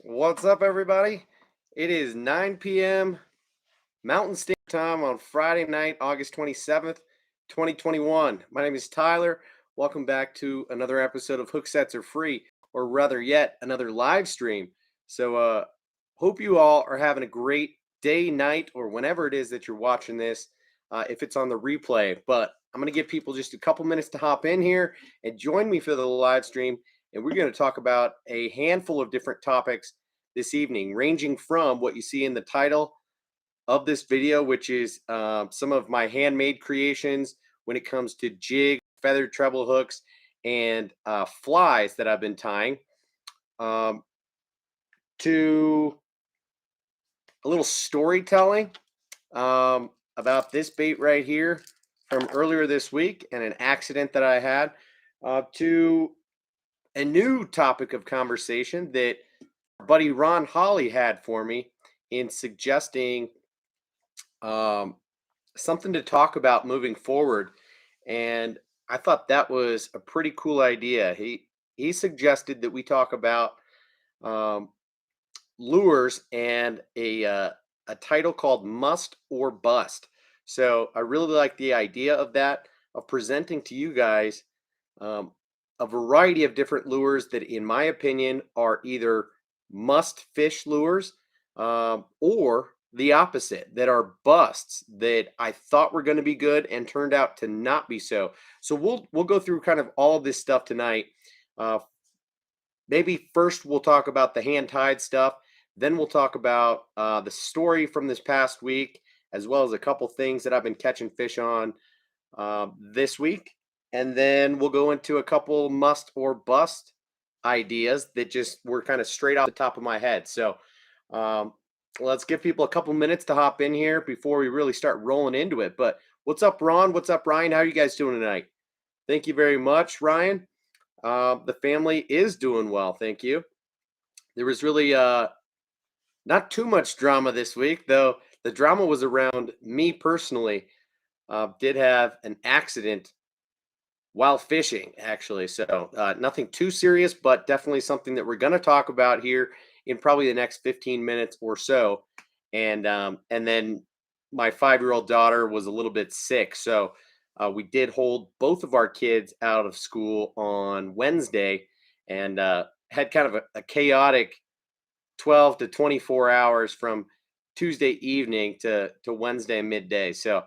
What's up, everybody? It is 9 p.m. Mountain Standard Time on Friday night, August 27th, 2021. My name is Tyler. Welcome back to another episode of Hooksets Are Free, or rather yet another live stream. So, hope you all are having a great day, night, or whenever it is that you're watching this, if it's on the replay. But I'm going to give people just a couple minutes to hop in here and join me for the live stream. And we're going to talk about a handful of different topics this evening, ranging from what you see in the title of this video, which is some of my handmade creations when it comes to jig, feathered treble hooks, and flies that I've been tying, um, to a little storytelling about this bait right here from earlier this week and an accident that I had, to a new topic of conversation that buddy Ron Holly had for me in suggesting um, something to talk about moving forward. And I thought that was a pretty cool idea. He suggested that we talk about um, lures and a title called Must or Bust. So I really like the idea of that, of presenting to you guys um, a variety of different lures that, in my opinion, are either must fish lures, or the opposite, that are busts that I thought were going to be good and turned out to not be so. So we'll go through kind of all of this stuff tonight. Uh, Maybe first we'll talk about the hand tied stuff. Then we'll talk about the story from this past week, as well as a couple things that I've been catching fish on this week. And then we'll go into a couple must or bust ideas that just were kind of straight off the top of my head. So um, let's give people a couple minutes to hop in here before we really start rolling into it. But what's up, Ron? What's up, Ryan? How are you guys doing tonight? Thank you very much, Ryan. The family is doing well, thank you. There was really not too much drama this week, though. The drama was around me personally. Did have an accident while fishing, actually. So nothing too serious, but definitely something that we're going to talk about here in probably the next 15 minutes or so. And then my 5-year-old daughter was a little bit sick, so we did hold both of our kids out of school on Wednesday, and had kind of a chaotic 12 to 24 hours from Tuesday evening to Wednesday midday. So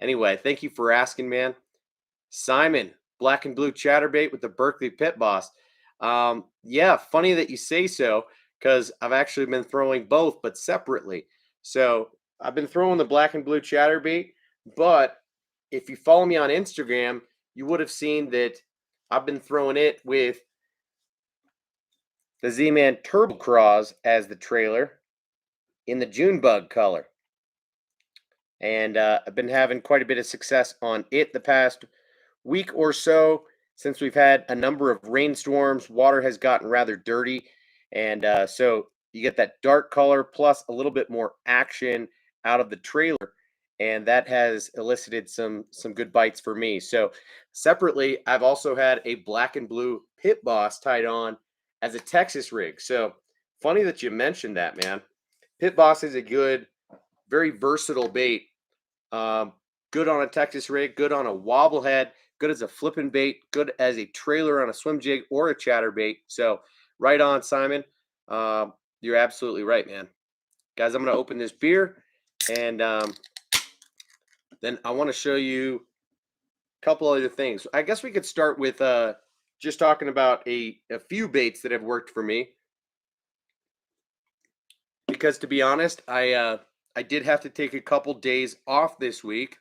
anyway, thank you for asking, man. Simon, black and blue chatterbait with the Berkeley Pit Boss. Yeah, funny that you say so, because I've actually been throwing both, but separately. So I've been throwing the black and blue chatterbait, but if you follow me on Instagram, you would have seen that I've been throwing it with the Z-Man Turbo Craws as the trailer in the June bug color. And I've been having quite a bit of success on it the past week or so, since we've had a number of rainstorms. Water has gotten rather dirty, and so you get that dark color plus a little bit more action out of the trailer, and that has elicited some good bites for me. So separately, I've also had a black and blue Pit Boss tied on as a Texas rig. So funny that you mentioned that, man. Pit Boss is a good, very versatile bait. Um, Good on a Texas rig, good on a wobble head, good as a flipping bait, good as a trailer on a swim jig or a chatterbait. So right on, Simon. You're absolutely right, man. Guys, I'm going to open this beer, and then I want to show you a couple other things. I guess we could start with just talking about a few baits that have worked for me. Because to be honest, I did have to take a couple days off this week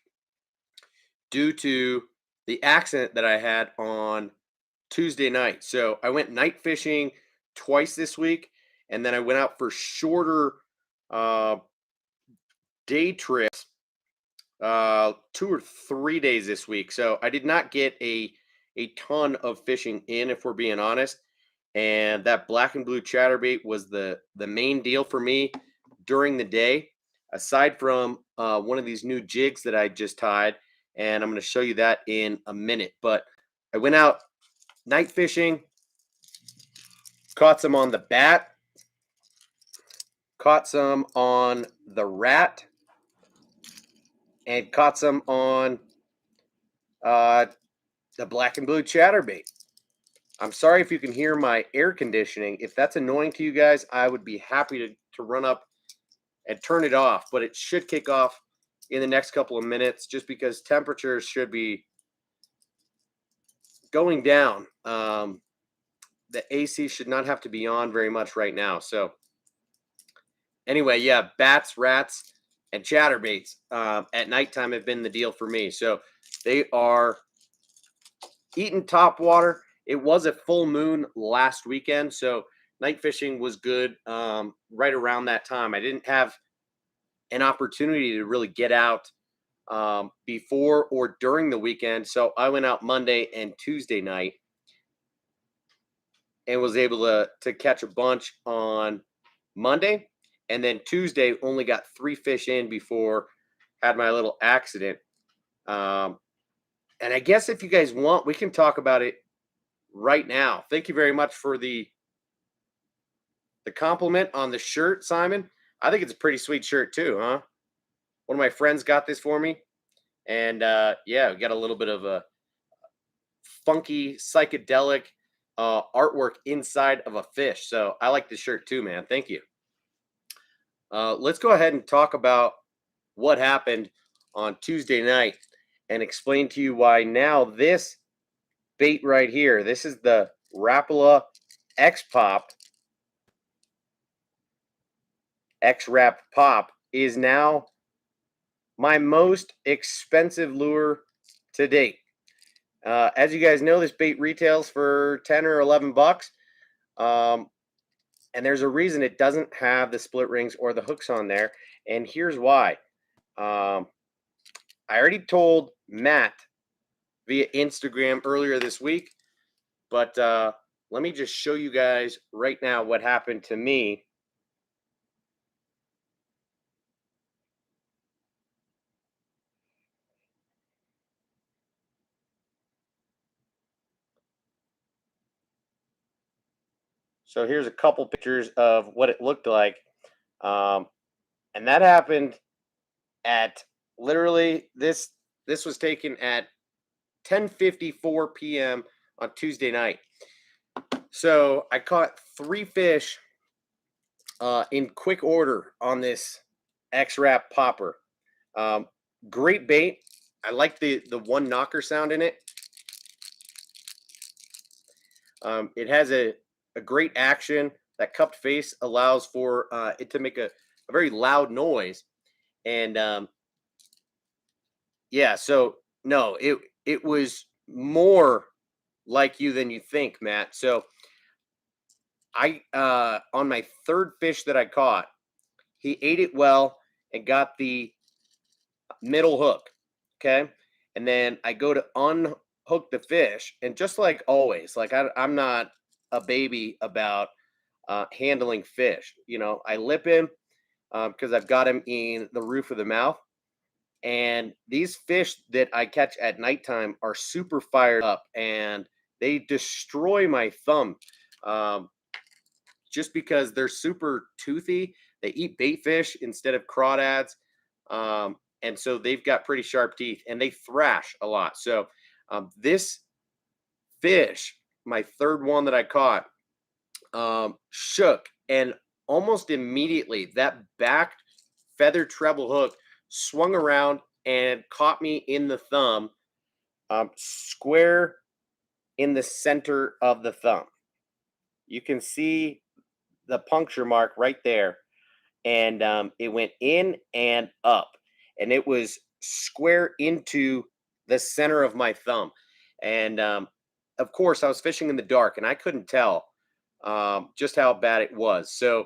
due to the accident that I had on Tuesday night. So I went night fishing twice this week, and then I went out for shorter uh, day trips 2 or 3 days this week. So I did not get a ton of fishing in, if we're being honest. And that black and blue chatterbait was the main deal for me during the day, aside from one of these new jigs that I just tied, and I'm going to show you that in a minute. But I went out night fishing, caught some on the bat, caught some on the rat, and caught some on the black and blue chatterbait. I'm sorry if you can hear my air conditioning. If that's annoying to you guys, I would be happy to run up and turn it off, but it should kick off in the next couple of minutes just because temperatures should be going down. The AC should not have to be on very much right now. So anyway, yeah, bats, rats, and chatterbaits at nighttime have been the deal for me. So they are eating top water. It was a full moon last weekend, so night fishing was good right around that time. I didn't have an opportunity to really get out before or during the weekend, so I went out Monday and Tuesday night and was able to catch a bunch on Monday, and then Tuesday only got 3 fish in before had my little accident. And I guess if you guys want, we can talk about it right now. Thank you very much for the compliment on the shirt, Simon. I think it's a pretty sweet shirt too, huh? One of my friends got this for me, and yeah, we got a little bit of a funky psychedelic artwork inside of a fish. So I like this shirt too, man. Thank you. Let's go ahead and talk about what happened on Tuesday night and explain to you why now this bait right here, this is the Rapala X-Pop, X-Rap Pop, is now my most expensive lure to date. As you guys know, this bait retails for 10 or 11 bucks. And there's a reason it doesn't have the split rings or the hooks on there. And here's why. I already told Matt via Instagram earlier this week, but let me just show you guys right now what happened to me. So here's a couple pictures of what it looked like. And that happened at literally this was taken at 10:54 p.m. on Tuesday night. So I caught 3 fish in quick order on this X-Rap popper. Great bait. I like the one knocker sound in it. It has a great action. That cupped face allows for it to make a very loud noise. And yeah, so no, it was more like you than you think, Matt. So I on my third fish that I caught, he ate it well and got the middle hook. Okay. And then I go to unhook the fish. And just like always, like I'm not a baby about handling fish. You know, I lip him because I've got him in the roof of the mouth. And these fish that I catch at nighttime are super fired up and they destroy my thumb just because they're super toothy. They eat bait fish instead of crawdads. And so they've got pretty sharp teeth and they thrash a lot. So this fish, my third one that I caught, shook, and almost immediately that back feather treble hook swung around and caught me in the thumb, square in the center of the thumb. You can see the puncture mark right there. And it went in and up. And it was square into the center of my thumb. And of course, I was fishing in the dark and I couldn't tell just how bad it was. So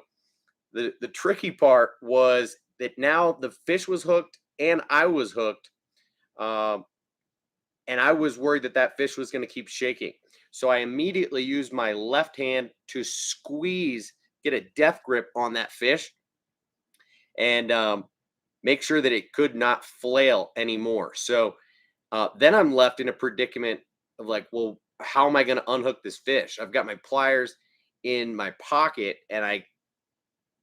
the tricky part was that now the fish was hooked and I was hooked. And I was worried that that fish was going to keep shaking. So I immediately used my left hand to squeeze, get a death grip on that fish, and make sure that it could not flail anymore. So then I'm left in a predicament of like, well, how am I going to unhook this fish? I've got my pliers in my pocket and I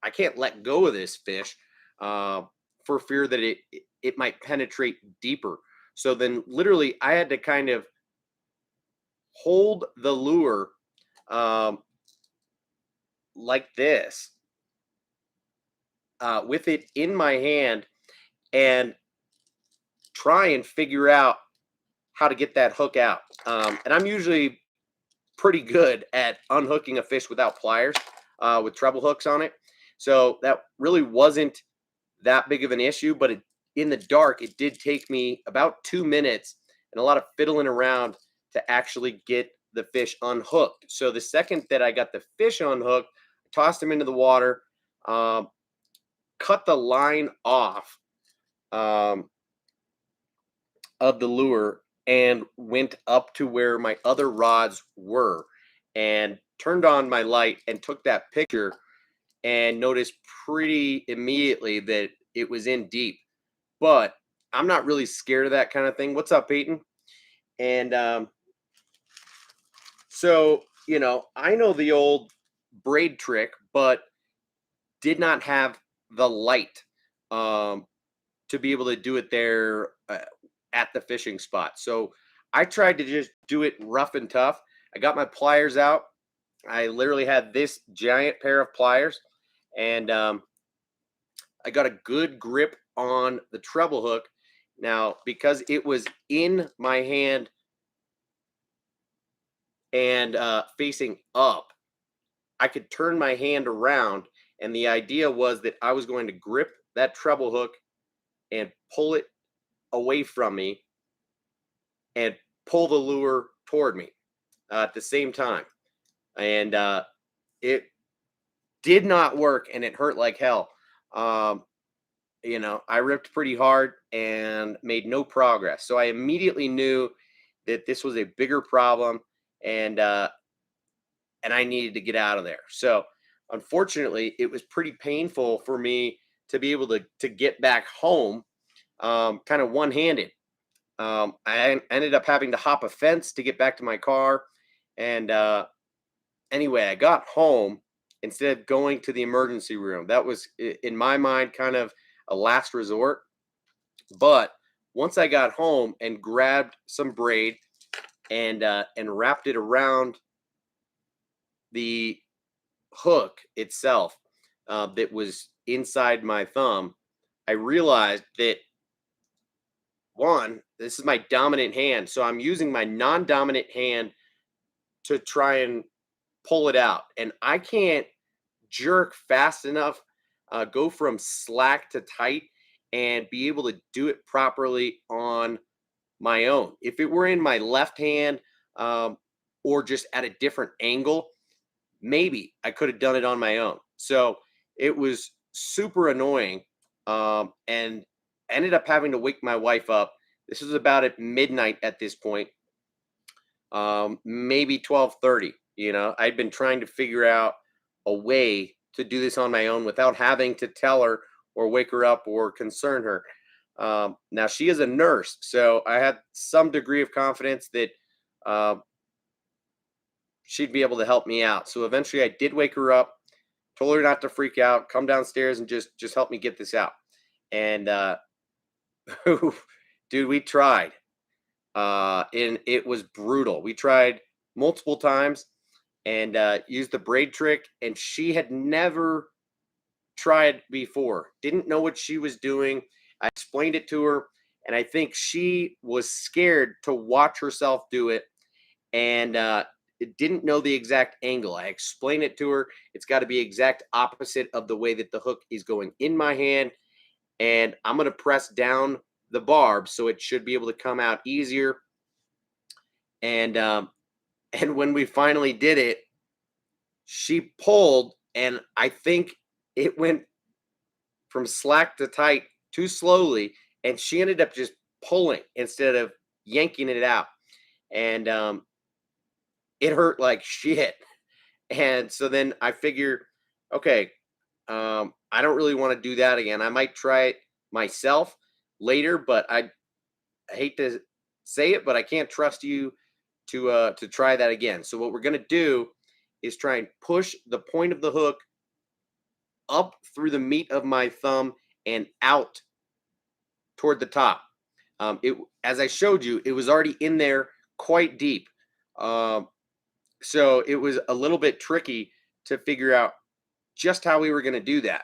I can't let go of this fish for fear that it might penetrate deeper. So then literally I had to kind of hold the lure um, like this with it in my hand and try and figure out how to get that hook out. And I'm usually pretty good at unhooking a fish without pliers with treble hooks on it. So that really wasn't that big of an issue, but in the dark, it did take me about 2 minutes and a lot of fiddling around to actually get the fish unhooked. So the second that I got the fish unhooked, I tossed him into the water, um, cut the line off um, of the lure and went up to where my other rods were and turned on my light and took that picture and noticed pretty immediately that it was in deep. But I'm not really scared of that kind of thing. What's up, Peyton? And so, I know the old braid trick, but did not have the light um, to be able to do it there at the fishing spot. So I tried to just do it rough and tough. I got my pliers out. I literally had this giant pair of pliers, and I got a good grip on the treble hook. Now, because it was in my hand and facing up, I could turn my hand around. And the idea was that I was going to grip that treble hook and pull it away from me and pull the lure toward me at the same time. And it did not work and it hurt like hell. Um, I ripped pretty hard and made no progress. So I immediately knew that this was a bigger problem and I needed to get out of there. So unfortunately, it was pretty painful for me to be able to get back home kind of one-handed. I ended up having to hop a fence to get back to my car. And anyway, I got home instead of going to the emergency room. That was, in my mind, kind of a last resort. But once I got home and grabbed some braid and wrapped it around the hook itself that was inside my thumb, I realized that one, this is my dominant hand. So I'm using my non-dominant hand to try and pull it out. And I can't jerk fast enough, go from slack to tight and be able to do it properly on my own. If it were in my left hand or just at a different angle, maybe I could have done it on my own. So it was super annoying and ended up having to wake my wife up. This was about at midnight at this point, maybe 12:30. I'd been trying to figure out a way to do this on my own without having to tell her or wake her up or concern her. Now she is a nurse, so I had some degree of confidence that uh, she'd be able to help me out. So eventually I did wake her up, told her not to freak out, come downstairs and just help me get this out. And dude, we tried. And it was brutal. We tried multiple times and used the braid trick, and she had never tried before. Didn't know what she was doing. I explained it to her, and I think she was scared to watch herself do it, and it didn't know the exact angle. I explained it to her. It's got to be exact opposite of the way that the hook is going in my hand, and I'm going to press down the barb so it should be able to come out easier. And and when we finally did it, she pulled, and I think it went from slack to tight too slowly, and she ended up just pulling instead of yanking it out. And it hurt like shit. And so then I figure, okay, I don't really want to do that again. I might try it myself later, but I hate to say it, but I can't trust you to try that again. So what we're gonna do is try and push the point of the hook up through the meat of my thumb and out toward the top. It, as I showed you, it was already in there quite deep. Um, so it was a little bit tricky to figure out just how we were going to do that.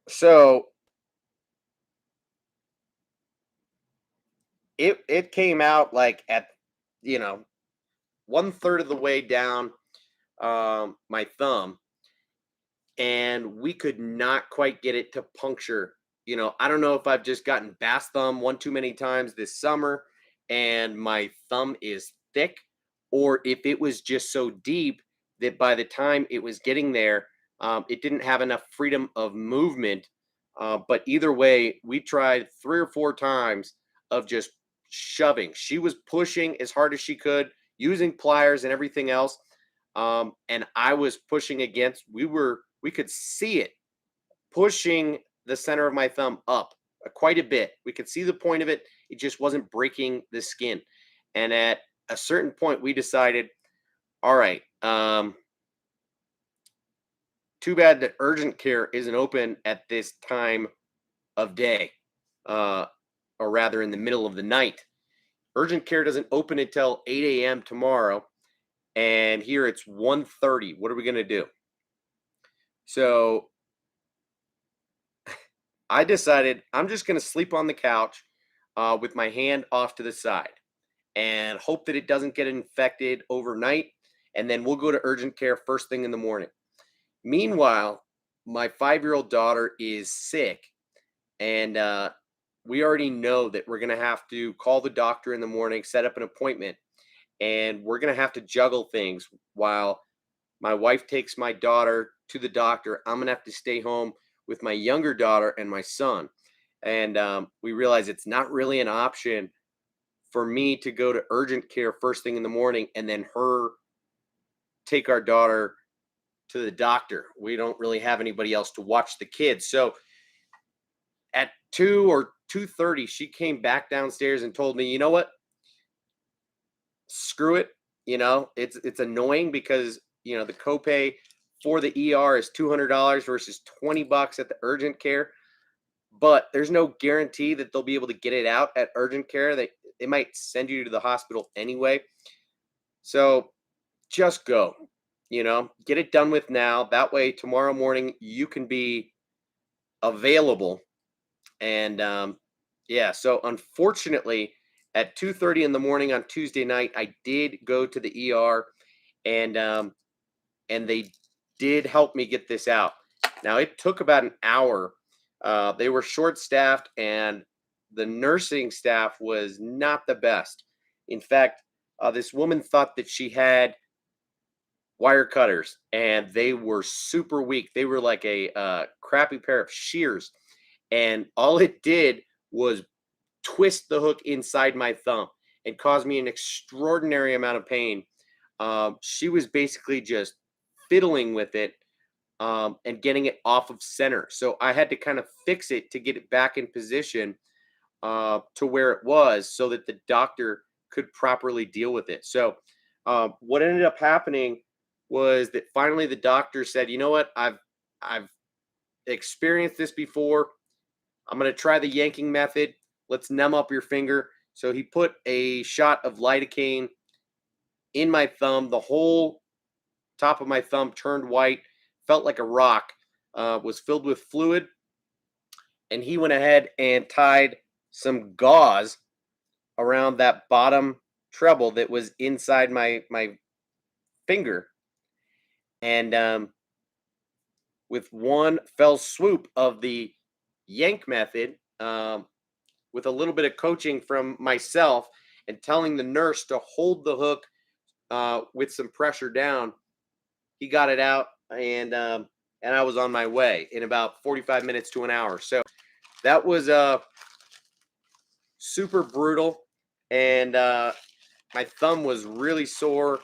So it came out like at, you know, 1/3 of the way down my thumb, and we could not quite get it to puncture. You know, I don't know if I've just gotten bass thumb one too many times this summer and my thumb is thick, or if it was just so deep that by the time it was getting there, it didn't have enough freedom of movement. But either way, we tried 3 or 4 times of just shoving. She was pushing as hard as she could, using pliers and everything else. And I was pushing against, we could see it pushing the center of my thumb up quite a bit. We could see the point of it. It just wasn't breaking the skin. And at a certain point, we decided, all right, too bad that urgent care isn't open at this time of day, uh, or rather in the middle of the night. Urgent care doesn't open until 8 a.m. tomorrow. And here it's 1:30. What are we going to do? So I decided I'm just going to sleep on the couch with my hand off to the side and hope that it doesn't get infected overnight. And then we'll go to urgent care first thing in the morning. Meanwhile, my 5-year-old daughter is sick, and we already know that we're going to have to call the doctor in the morning, set up an appointment, and we're going to have to juggle things while my wife takes my daughter to the doctor. I'm going to have to stay home with my younger daughter and my son. And we realize it's not really an option for me to go to urgent care first thing in the morning and then her take our daughter to the doctor. We don't really have anybody else to watch the kids. So at 2 or 2:30, she came back downstairs and told me, you know what? Screw it. You know, it's annoying because, you know, the copay for the ER is $200 versus $20 at the urgent care. But there's no guarantee that they'll be able to get it out at urgent care. They might send you to the hospital anyway. So just go, you know, get it done with now. That way, tomorrow morning you can be available. And yeah, so unfortunately, at 2:30 in the morning on Tuesday night, I did go to the ER, and they did help me get this out. Now it took about an hour. They were short staffed, and the nursing staff was not the best. In fact, this woman thought that she had wire cutters, and they were super weak. They were like a crappy pair of shears, and all it did was twist the hook inside my thumb and caused me an extraordinary amount of pain. She was basically just fiddling with it and getting it off of center. So I had to kind of fix it to get it back in position to where it was so that the doctor could properly deal with it. So what ended up happening was that finally the doctor said, you know what, I've experienced this before. I'm going to try the yanking method. Let's numb up your finger. So he put a shot of lidocaine in my thumb. The whole top of my thumb turned white, felt like a rock, was filled with fluid. And he went ahead and tied some gauze around that bottom treble that was inside my finger. And with one fell swoop of the yank method, with a little bit of coaching from myself and telling the nurse to hold the hook with some pressure down, he got it out, and I was on my way in about 45 minutes to an hour. So that was super brutal, and my thumb was really sore,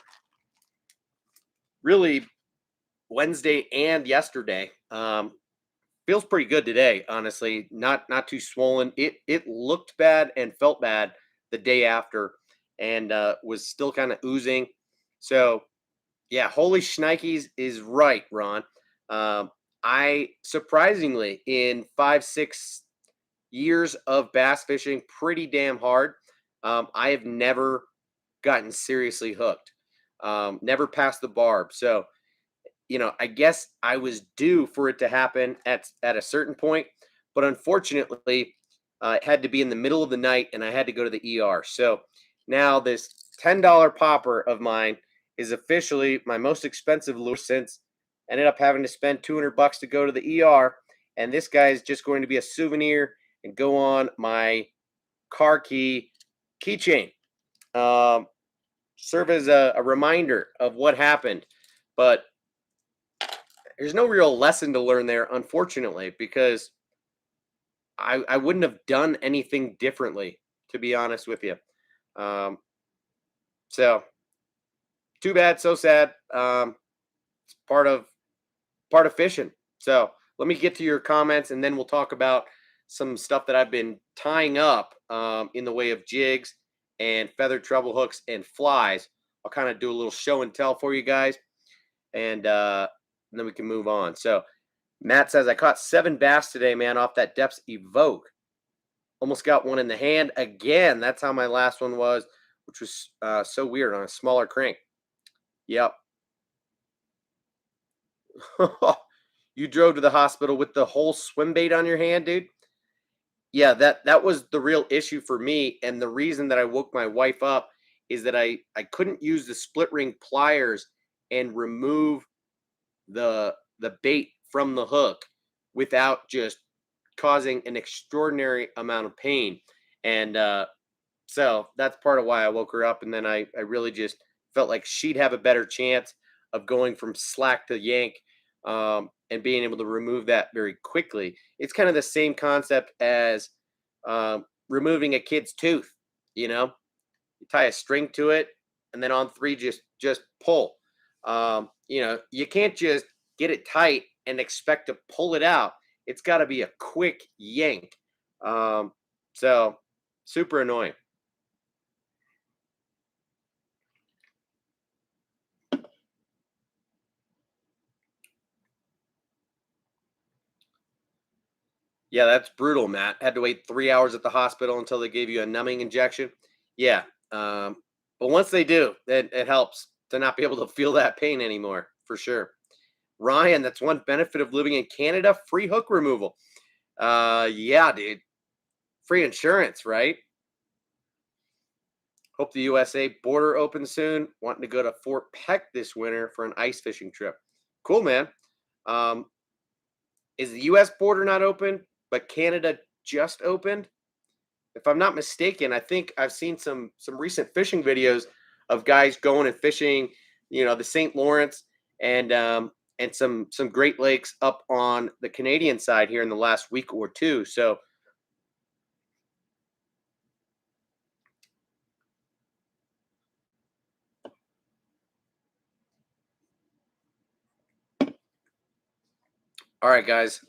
really Wednesday and yesterday. Feels pretty good today, honestly. Not too swollen. It looked bad and felt bad the day after, and was still kind of oozing. So yeah, holy shnikes is right, Ron. I surprisingly, in 5, 6 years of bass fishing, pretty damn hard, I have never gotten seriously hooked. Never passed the barb. So I guess I was due for it to happen at a certain point, but unfortunately, it had to be in the middle of the night, and I had to go to the ER. So now this $10 popper of mine is officially my most expensive lure since I ended up having to spend $200 to go to the ER, and this guy is just going to be a souvenir and go on my car keychain. Um, Serve as a reminder of what happened, but there's no real lesson to learn there, unfortunately, because I wouldn't have done anything differently, to be honest with you. Um, so too bad, so sad. It's part of fishing. So let me get to your comments, and then we'll talk about some stuff that I've been tying up in the way of jigs and feather treble hooks and flies. I'll kind of do a little show and tell for you guys, and then we can move on. So Matt says, I caught 7 bass today, man, off that Depths Evoke. Almost got one in the hand again. That's how my last one was, which was so weird on a smaller crank. Yep. You drove to the hospital with the whole swim bait on your hand, dude? Yeah, that was the real issue for me. And the reason that I woke my wife up is that I couldn't use the split ring pliers and remove the bait from the hook without just causing an extraordinary amount of pain. And so that's part of why I woke her up. And then I really just felt like she'd have a better chance of going from slack to yank, and being able to remove that very quickly. It's kind of the same concept as removing a kid's tooth. You tie a string to it, and then on 3, just pull. You can't just get it tight and expect to pull it out. It's got to be a quick yank. So super annoying. Yeah, that's brutal, Matt. Had to wait 3 hours at the hospital until they gave you a numbing injection. Yeah. But once they do, it helps to not be able to feel that pain anymore, for sure. Ryan, that's one benefit of living in Canada, free hook removal. Yeah, dude. Free insurance, right? Hope the USA border opens soon. Wanting to go to Fort Peck this winter for an ice fishing trip. Cool, man. Um, is the US border not open, but Canada just opened? If I'm not mistaken, I think I've seen some recent fishing videos of guys going and fishing, the St. Lawrence and some Great Lakes up on the Canadian side here in the last week or two. So all right, guys.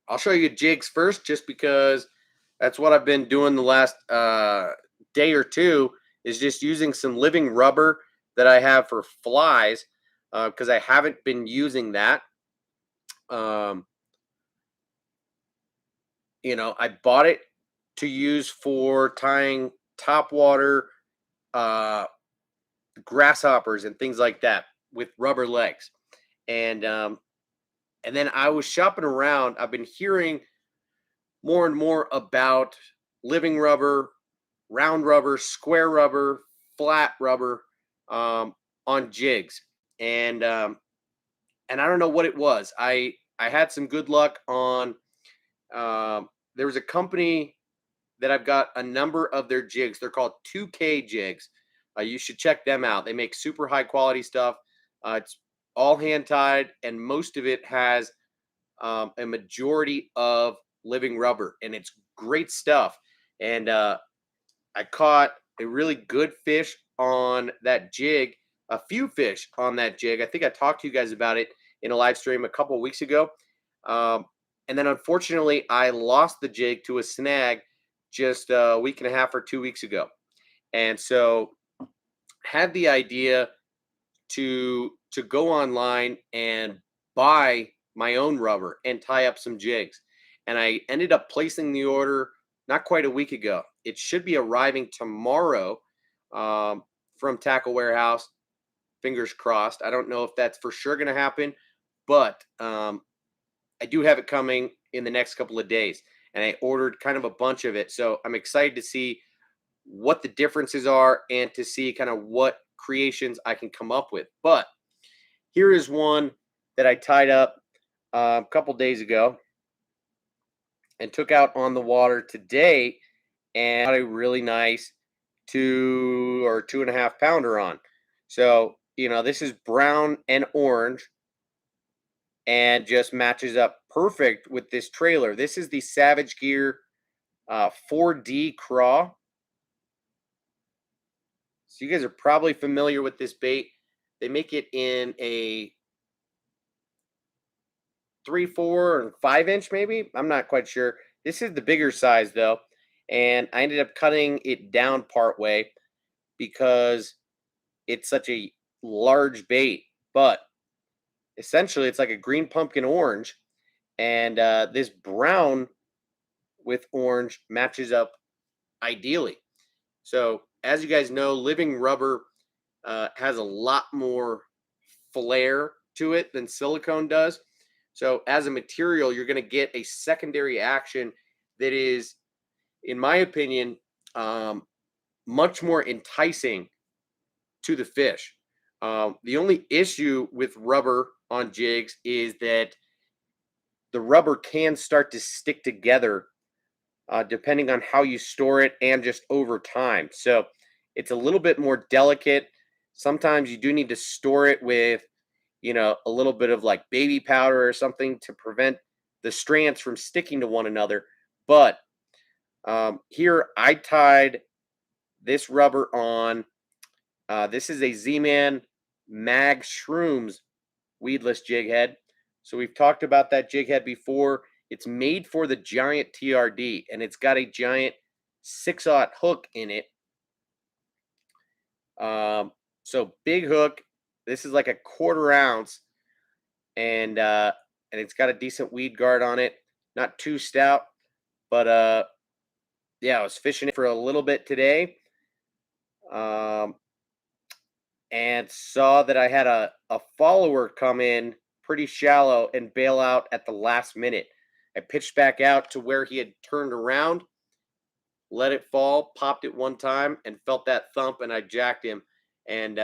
I'll show you jigs first, just because that's what I've been doing the last day or two, is just using some living rubber that I have for flies, because I haven't been using that. Um, I bought it to use for tying topwater uh, grasshoppers and things like that with rubber legs. And then I was shopping around. I've been hearing more and more about living rubber, round rubber, square rubber, flat rubber, on jigs, and I don't know what it was. I had some good luck on. There was a company that I've got a number of their jigs. They're called 2K Jigs. You should check them out. They make super high quality stuff. It's all hand tied, and most of it has a majority of living rubber, and it's great stuff. And I caught a really good fish on that jig, a few fish on that jig. I think I talked to you guys about it in a live stream a couple of weeks ago. And then unfortunately, I lost the jig to a snag just a week and a half or 2 weeks ago. And so had the idea to go online and buy my own rubber and tie up some jigs. And I ended up placing the order not quite a week ago. It should be arriving tomorrow from Tackle Warehouse. Fingers crossed. I don't know if that's for sure going to happen, but I do have it coming in the next couple of days. And I ordered kind of a bunch of it. So I'm excited to see what the differences are and to see kind of what creations I can come up with. But here is one that I tied up a couple days ago and took out on the water today, and got a really nice 2 or 2.5 pounder on. So, this is brown and orange and just matches up perfect with this trailer. This is the Savage Gear 4D Craw. So you guys are probably familiar with this bait. They make it in a 3, 4, and 5 inch, maybe. I'm not quite sure. This is the bigger size though, and I ended up cutting it down part way because it's such a large bait. But essentially, it's like a green pumpkin orange, and this brown with orange matches up ideally. So, as you guys know, living rubber has a lot more flair to it than silicone does. So, as a material, you're going to get a secondary action that is, in my opinion, much more enticing to the fish. The only issue with rubber on jigs is that the rubber can start to stick together depending on how you store it and just over time. So it's a little bit more delicate. Sometimes you do need to store it with, a little bit of like baby powder or something to prevent the strands from sticking to one another. But here I tied this rubber on. This is a Z-Man Mag Shrooms weedless jig head. So we've talked about that jig head before. It's made for the giant TRD, and it's got a giant 6/0 hook in it. So big hook. This is like a 1/4 ounce, and it's got a decent weed guard on it. Not too stout, but yeah, I was fishing it for a little bit today, and saw that I had a follower come in pretty shallow and bail out at the last minute. I pitched back out to where he had turned around, let it fall, popped it one time, and felt that thump, and I jacked him. And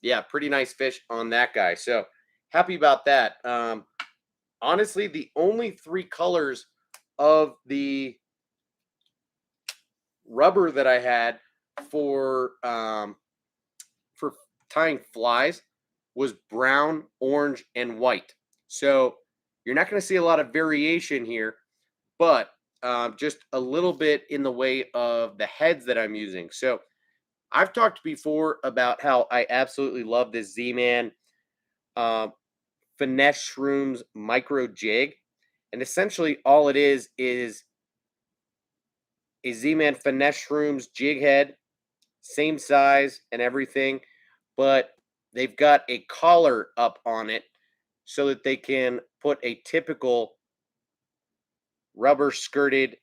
yeah, pretty nice fish on that guy. So happy about that. Honestly, the only 3 colors of the rubber that I had for tying flies was brown, orange, and white. So you're not going to see a lot of variation here, but just a little bit in the way of the heads that I'm using. So I've talked before about how I absolutely love this Z-Man Finesse Shrooms micro jig. And essentially all it is a Z-Man Finesse Shrooms jig head, same size and everything, but they've got a collar up on it so that they can put a typical rubber skirted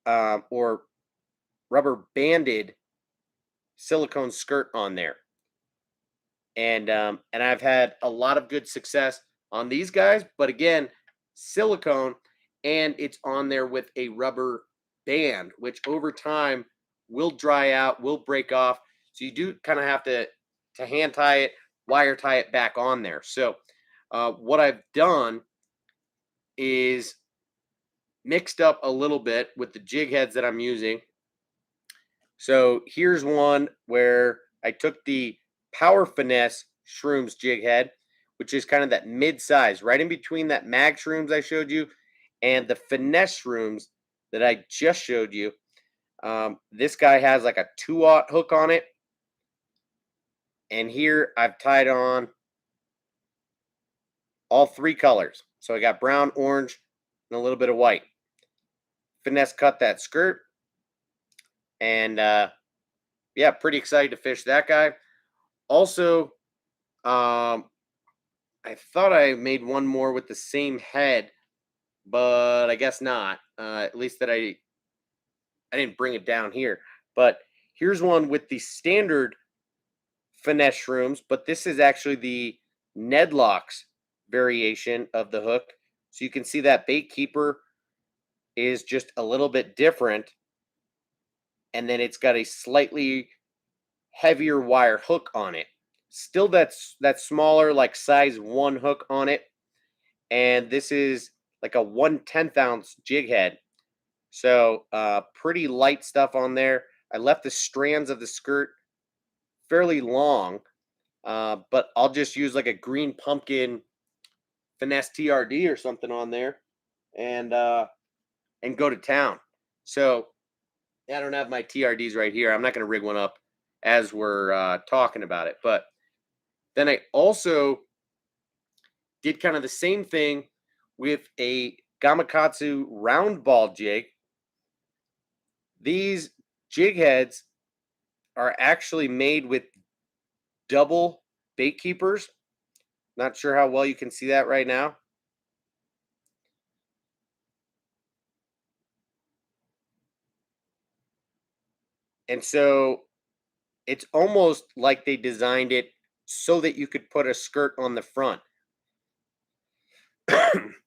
or rubber banded silicone skirt on there. And I've had a lot of good success on these guys, but again, silicone, and it's on there with a rubber band, which over time will dry out, will break off. So you do kind of have to hand tie it, wire tie it back on there. So what I've done is mixed up a little bit with the jig heads that I'm using. So here's one where I took the Power Finesse Shrooms jig head, which is kind of that mid-size, right in between that Mag Shrooms I showed you and the Finesse Shrooms that I just showed you. This guy has like a 2/0 hook on it. And here I've tied on all 3 colors. So I got brown, orange, and a little bit of white. finesse cut that skirt. And yeah, pretty excited to fish that guy. Also, I thought I made one more with the same head, but I guess not. At least that I didn't bring it down here. But here's one with the standard finesse shrooms, but this is actually the Nedlocks variation of the hook. So you can see that bait keeper is just a little bit different, and then it's got a slightly heavier wire hook on it. Still that smaller, like size 1 hook on it, and this is like a 1/10 ounce jig head. So pretty light stuff on there. I left the strands of the skirt fairly long, but I'll just use like a green pumpkin finesse TRD or something on there, and go to town. So I don't have my TRDs right here. I'm not going to rig one up as we're talking about it. But then I also did kind of the same thing with a Gamakatsu round ball jig. These jig heads are actually made with double bait keepers. Not sure how well you can see that right now. And so it's almost like they designed it so that you could put a skirt on the front.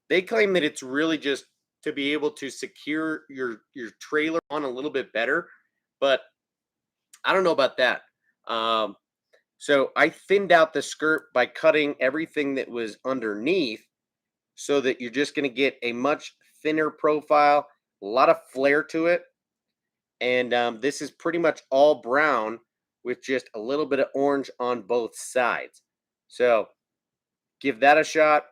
They claim that it's really just to be able to secure your trailer on a little bit better, but I don't know about that. So I thinned out the skirt by cutting everything that was underneath so that you're just going to get a much thinner profile, a lot of flare to it. And this is pretty much all brown with just a little bit of orange on both sides. So give that a shot.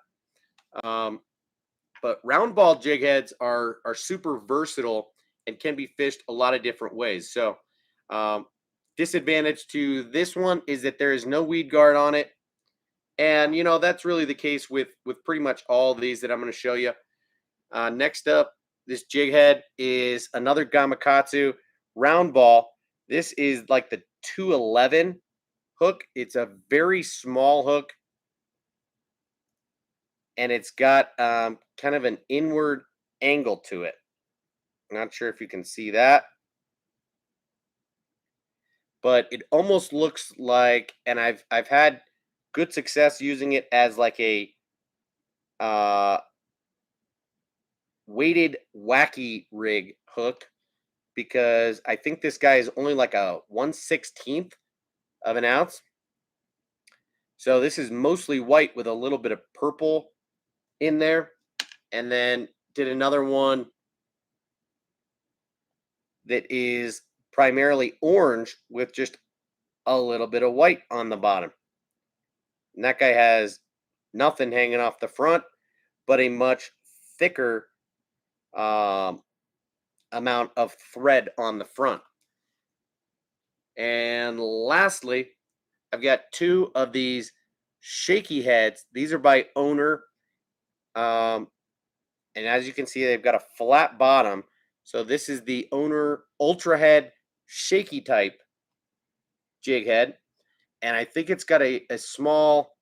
But round ball jig heads are super versatile and can be fished a lot of different ways. So disadvantage to this one is that there is no weed guard on it. And, you know, that's really the case with pretty much all of these that I'm going to show you. Next up, this jig head is another Gamakatsu round ball. This is like the 211 hook. It's a very small hook, and it's got kind of an inward angle to it. Not sure if you can see that, but it almost looks like, and I've had good success using it as like a weighted wacky rig hook, because I think this guy is only like a 1/16 of an ounce. So this is mostly white with a little bit of purple in there. And then did another one that is primarily orange with just a little bit of white on the bottom. And that guy has nothing hanging off the front, but a much thicker amount of thread on the front. And lastly, I've got two of these shaky heads. These are by Owner. And as you can see, they've got a flat bottom. So this is the Owner Ultra Head shaky type jig head. And I think it's got a small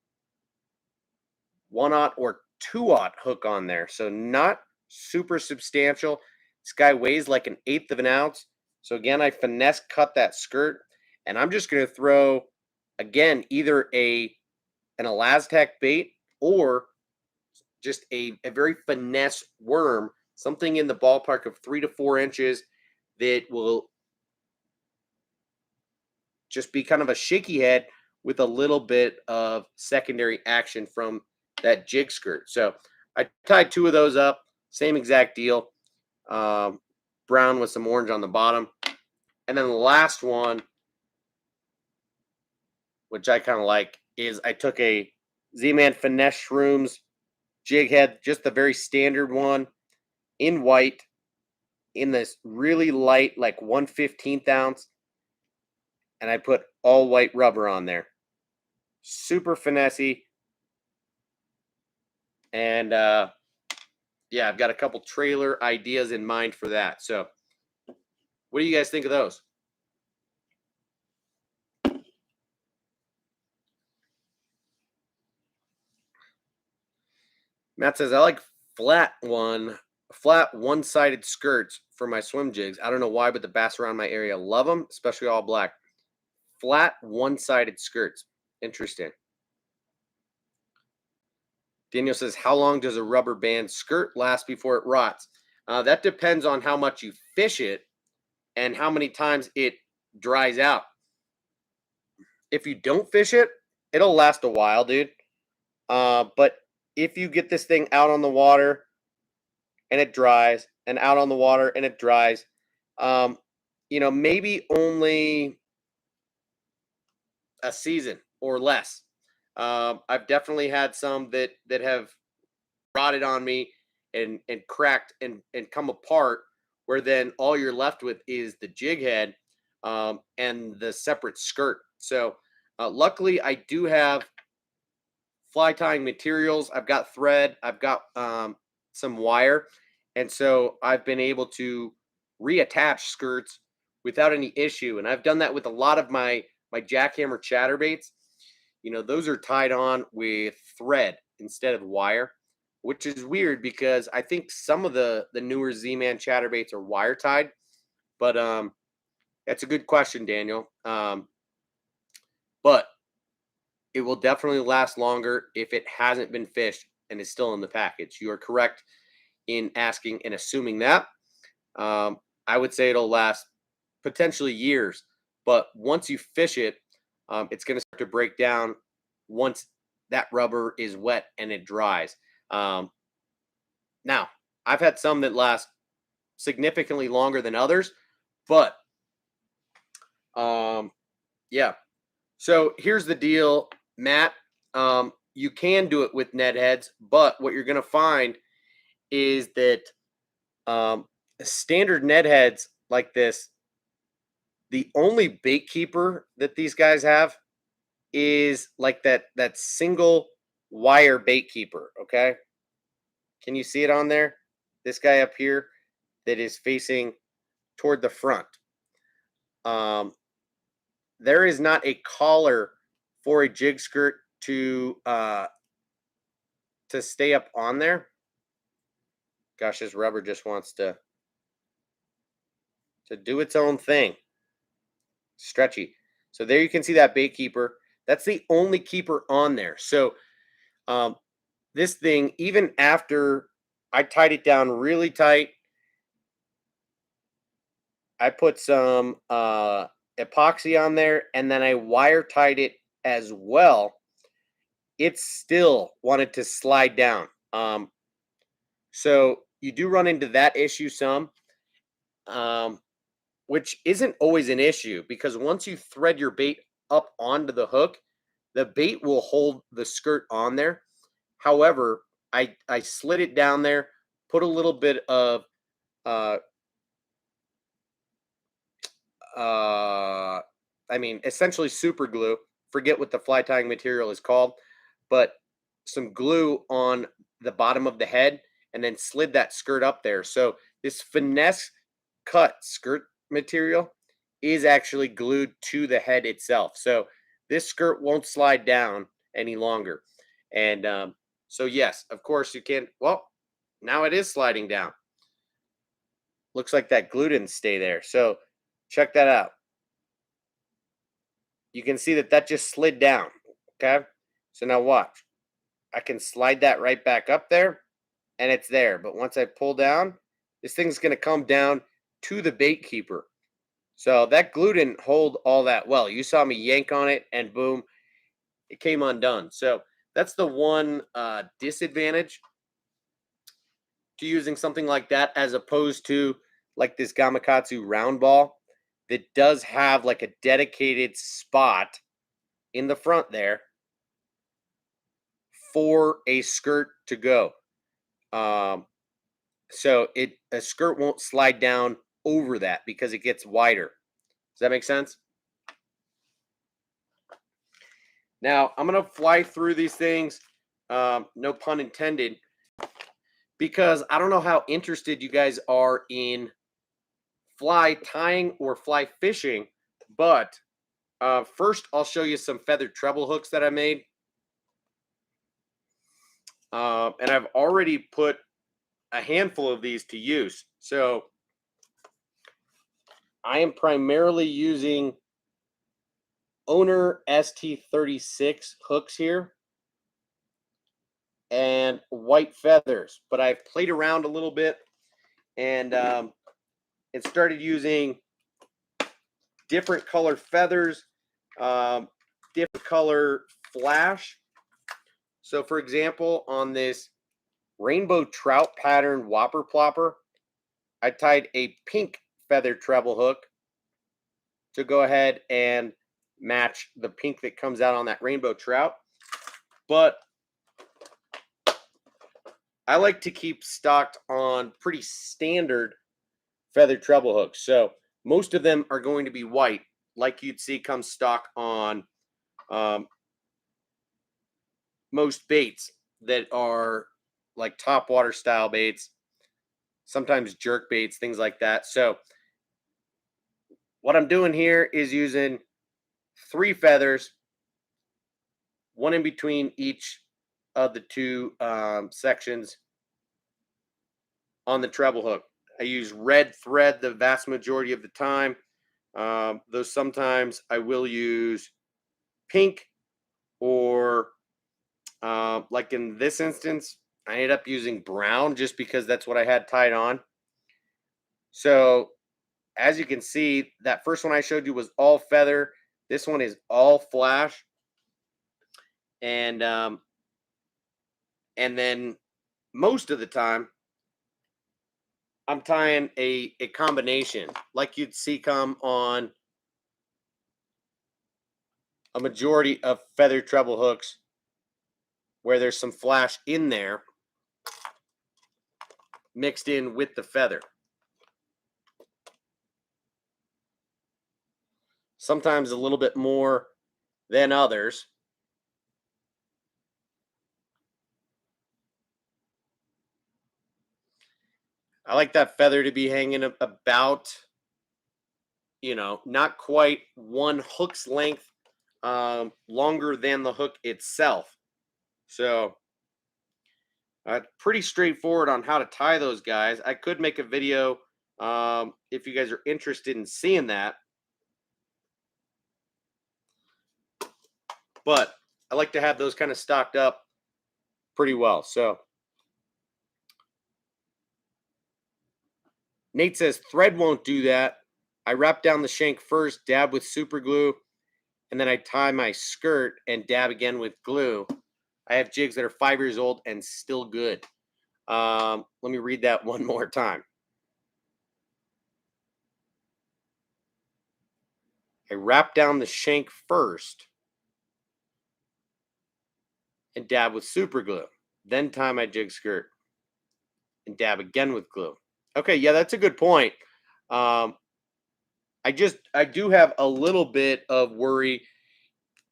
1/0 or 2/0 hook on there. So not super substantial. This guy weighs like 1/8 of an ounce. So again, I finesse cut that skirt. And I'm just going to throw, again, either an Elastec bait or just a very finesse worm, something in the ballpark of 3 to 4 inches that will just be kind of a shaky head with a little bit of secondary action from that jig skirt. So I tied two of those up, same exact deal. Brown with some orange on the bottom. And then the last one, which I kind of like, is I took a Z-Man Finesse Shrooms jig head, just the very standard one, in white, in this really light, like 1/15 ounce. And I put all white rubber on there. Super finessey. And yeah, I've got a couple trailer ideas in mind for that. So what do you guys think of those? Matt says, I like flat one-sided skirts for my swim jigs. I don't know why, but the bass around my area love them, especially all black. Flat one-sided skirts. Interesting. Daniel says, how long does a rubber band skirt last before it rots? That depends on how much you fish it and how many times it dries out. If you don't fish it, it'll last a while, dude. But if you get this thing out on the water and it dries, and out on the water and it dries, maybe only a season or less. I've definitely had some that have rotted on me and cracked and come apart, where then all you're left with is the jig head and the separate skirt. So luckily, I do have fly tying materials. I've got thread. I've got some wire, and so I've been able to reattach skirts without any issue. And I've done that with a lot of my jackhammer chatterbaits. Those are tied on with thread instead of wire, which is weird because I think some of the newer Z-Man chatterbaits are wire tied. But that's a good question, Daniel. But it will definitely last longer if it hasn't been fished and is still in the package. You are correct in asking and assuming that. I would say it'll last potentially years, but once you fish it, it's going to start to break down once that rubber is wet and it dries. Now, I've had some that last significantly longer than others, but yeah. So here's the deal, Matt. You can do it with net heads, but what you're going to find is that standard net heads like this, the only bait keeper that these guys have is like that single wire bait keeper. Okay, can you see it on there? This guy up here that is facing toward the front. There is not a collar for a jig skirt to stay up on there. Gosh, this rubber just wants to do its own thing. Stretchy. So there you can see that bait keeper. That's the only keeper on there. So this thing, even after I tied it down really tight, I put some epoxy on there, and then I wire tied it as well. It still wanted to slide down. So you do run into that issue some, which isn't always an issue, because once you thread your bait up onto the hook, the bait will hold the skirt on there. However, I slid it down there, put a little bit of essentially super glue. Forget what the fly tying material is called, but some glue on the bottom of the head, and then slid that skirt up there. So this finesse cut skirt material is actually glued to the head itself. So this skirt won't slide down any longer. And so yes, of course you can. Well, now it is sliding down. Looks like that glue didn't stay there. So check that out. You can see that just slid down. Okay. So now watch. I can slide that right back up there, and it's there. But once I pull down, this thing's going to come down to the bait keeper. So that glue didn't hold all that well. You saw me yank on it, and boom, it came undone. So that's the one disadvantage to using something like that, as opposed to like this Gamakatsu round ball that does have like a dedicated spot in the front there for a skirt to go. So a skirt won't slide down over that because it gets wider. Does that make sense? Now I'm gonna fly through these things, no pun intended, because I don't know how interested you guys are in fly tying or fly fishing, but first I'll show you some feathered treble hooks that I made. And I've already put a handful of these to use. So I am primarily using Owner ST36 hooks here and white feathers, but I've played around a little bit and started using different color feathers, different color flash. So for example, on this rainbow trout pattern whopper plopper, I tied a pink feather treble hook to go ahead and match the pink that comes out on that rainbow trout. But I like to keep stocked on pretty standard feather treble hooks. So most of them are going to be white, like you'd see come stock on most baits that are like top water style baits, sometimes jerk baits, things like that. So what I'm doing here is using 3 feathers, one in between each of the 2 sections on the treble hook. I use red thread the vast majority of the time, though sometimes I will use pink or like in this instance, I ended up using brown just because that's what I had tied on. So as you can see, that first one I showed you was all feather. This one is all flash. And then most of the time, I'm tying a combination like you'd see come on a majority of feather treble hooks where there's some flash in there mixed in with the feather. Sometimes a little bit more than others. I like that feather to be hanging about, not quite one hook's length longer than the hook itself. So pretty straightforward on how to tie those guys. I could make a video if you guys are interested in seeing that. But I like to have those kind of stocked up pretty well. So Nate says thread won't do that. I wrap down the shank first, dab with super glue, and then I tie my skirt and dab again with glue. I have jigs that are 5 years old and still good. Let me read that one more time. I wrap down the shank first and dab with super glue. Then tie my jig skirt and dab again with glue. Okay, yeah, that's a good point. I do have a little bit of worry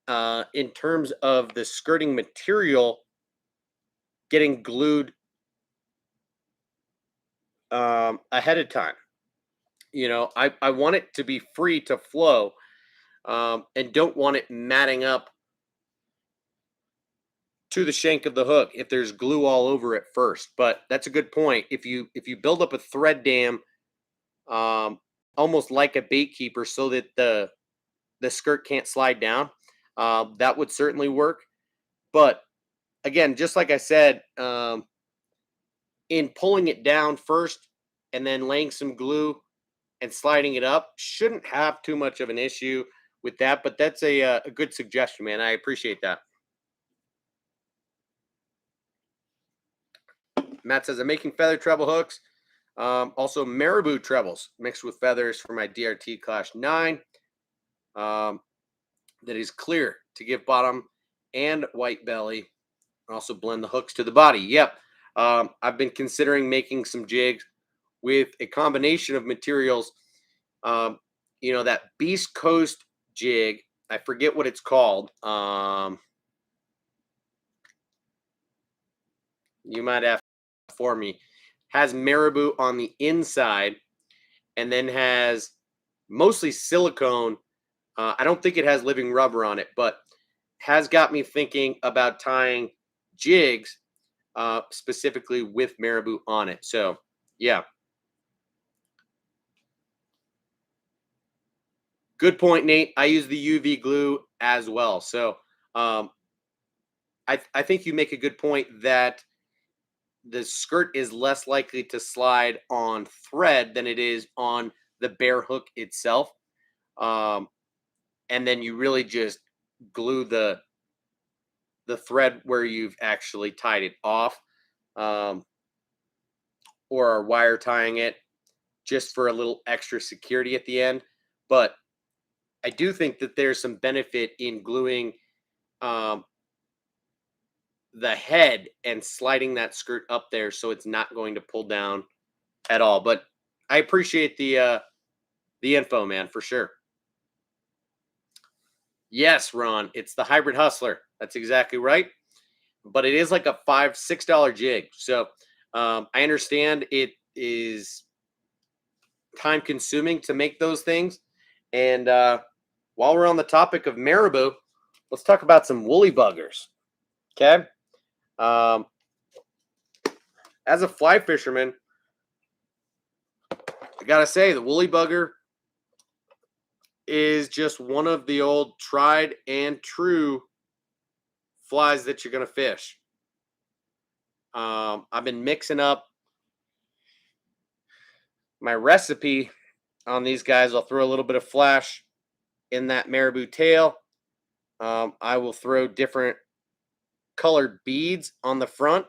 in terms of the skirting material getting glued ahead of time. I want it to be free to flow and don't want it matting up to the shank of the hook if there's glue all over it first. But that's a good point. If you build up a thread dam almost like a bait keeper so that the skirt can't slide down, that would certainly work. But again, just like I said, in pulling it down first and then laying some glue and sliding it up shouldn't have too much of an issue with that. But that's a good suggestion, man. I appreciate that. Matt says, I'm making feather treble hooks. Also marabou trebles mixed with feathers for my DRT Clash 9. That is clear to give bottom and white belly. Also blend the hooks to the body. Yep. I've been considering making some jigs with a combination of materials. That Beast Coast jig, I forget what it's called. You might have for me, has marabou on the inside and then has mostly silicone. I don't think it has living rubber on it, but has got me thinking about tying jigs specifically with marabou on it. So, yeah. Good point, Nate. I use the UV glue as well. So, um, I think you make a good point that the skirt is less likely to slide on thread than it is on the bare hook itself. Um, and then you really just glue the thread where you've actually tied it off, um, or are wire tying it just for a little extra security at the end. But I do think that there's some benefit in gluing um, the head and sliding that skirt up there so it's not going to pull down at all. But I appreciate the info, man, for sure. Yes, Ron, it's the Hybrid Hustler. That's exactly right. But it is like a $5-6 jig. So I understand it is time consuming to make those things. And while we're on the topic of marabou, let's talk about some woolly buggers. Okay. Um, as a fly fisherman, I gotta say the woolly bugger is just one of the old tried and true flies that you're gonna fish. I've been mixing up my recipe on these guys. I'll throw a little bit of flash in that marabou tail. I will throw different colored beads on the front.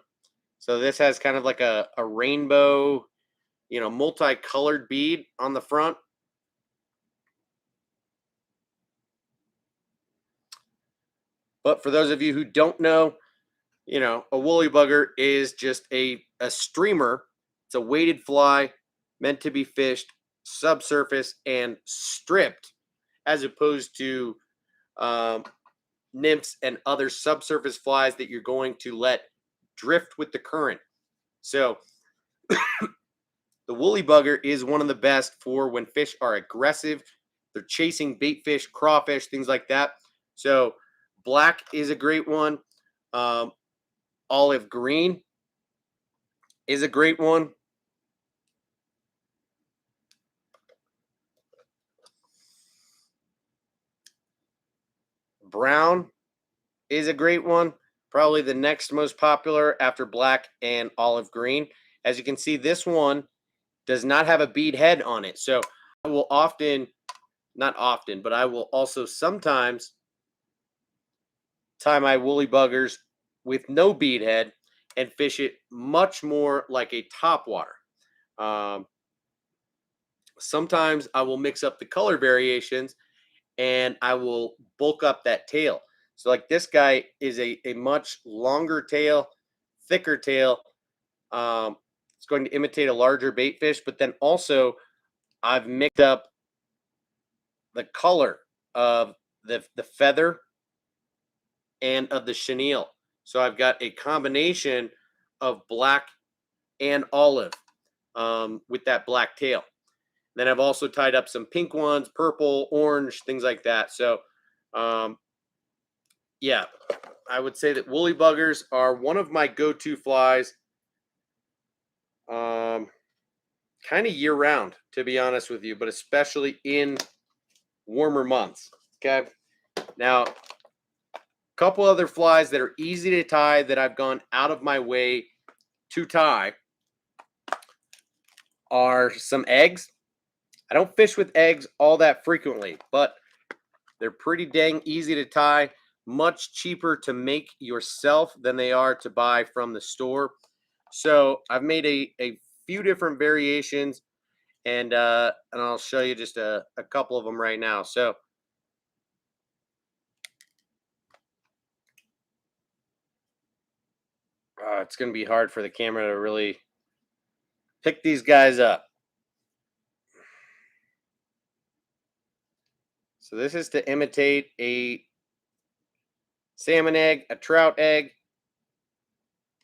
So this has kind of like a rainbow, multicolored bead on the front. But for those of you who don't know, a woolly bugger is just a streamer. It's a weighted fly meant to be fished subsurface and stripped, as opposed to nymphs and other subsurface flies that you're going to let drift with the current. So the woolly bugger is one of the best for when fish are aggressive. They're chasing bait fish, crawfish, things like that. So black is a great one. Olive green is a great one. Brown is a great one. Probably the next most popular after black and olive green. As you can see, this one does not have a bead head on it. So I will not often, but I will also sometimes tie my woolly buggers with no bead head and fish it much more like a topwater. Um, Sometimes I will mix up the color variations and I will bulk up that tail. So like this guy is a much longer tail, thicker tail. It's going to imitate a larger bait fish, but then also I've mixed up the color of the feather and of the chenille. So I've got a combination of black and olive with that black tail. Then I've also tied up some pink ones, purple, orange, things like that. So, yeah, I would say that woolly buggers are one of my go-to flies, kind of year-round, to be honest with you, but especially in warmer months. Okay, now a couple other flies that are easy to tie that I've gone out of my way to tie are some eggs. I don't fish with eggs all that frequently, but they're pretty dang easy to tie, much cheaper to make yourself than they are to buy from the store. So I've made a few different variations, and I'll show you just a couple of them right now. So it's going to be hard for the camera to really pick these guys up. So this is to imitate a salmon egg, a trout egg.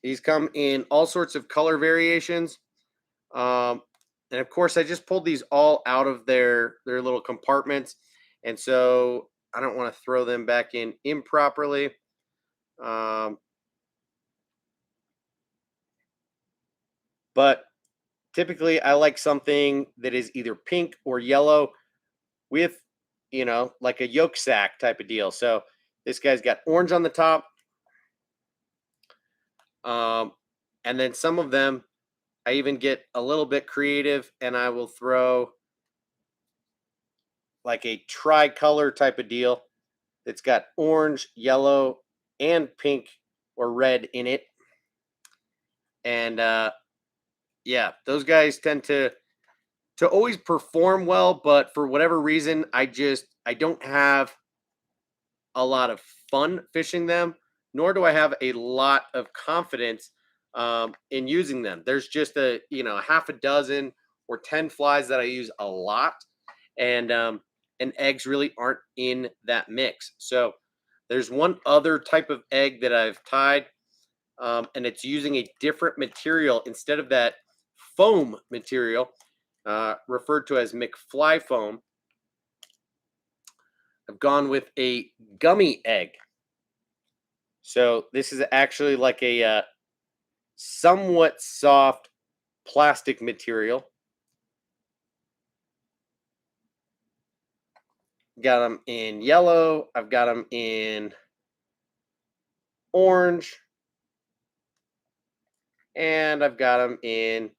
These come in all sorts of color variations. And of course, I just pulled these all out of their little compartments. And so I don't want to throw them back in improperly. But typically, I like something that is either pink or yellow with, like a yolk sack type of deal. So this guy's got orange on the top. And then some of them, I even get a little bit creative and I will throw like a tricolor type of deal that's got orange, yellow, and pink or red in it. And yeah, those guys tend to always perform well, but for whatever reason, I don't have a lot of fun fishing them, nor do I have a lot of confidence in using them. There's just a half a dozen or 10 flies that I use a lot, and eggs really aren't in that mix. So there's one other type of egg that I've tied, and it's using a different material instead of that foam material, referred to as McFly foam. I've gone with a gummy egg. So this is actually like a somewhat soft plastic material. Got them in yellow. I've got them in orange. And I've got them in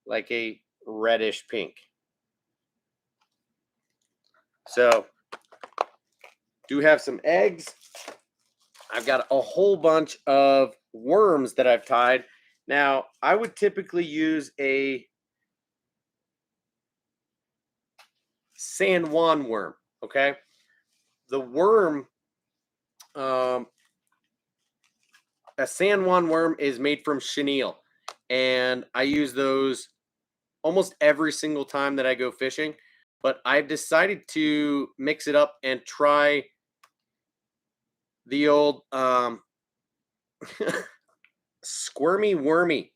like a reddish pink. So do have some eggs. I've got a whole bunch of worms that I've tied. Now, I would typically use a San Juan worm, okay? The worm, a San Juan worm is made from chenille, and I use those almost every single time that I go fishing, but I've decided to mix it up and try the old squirmy wormy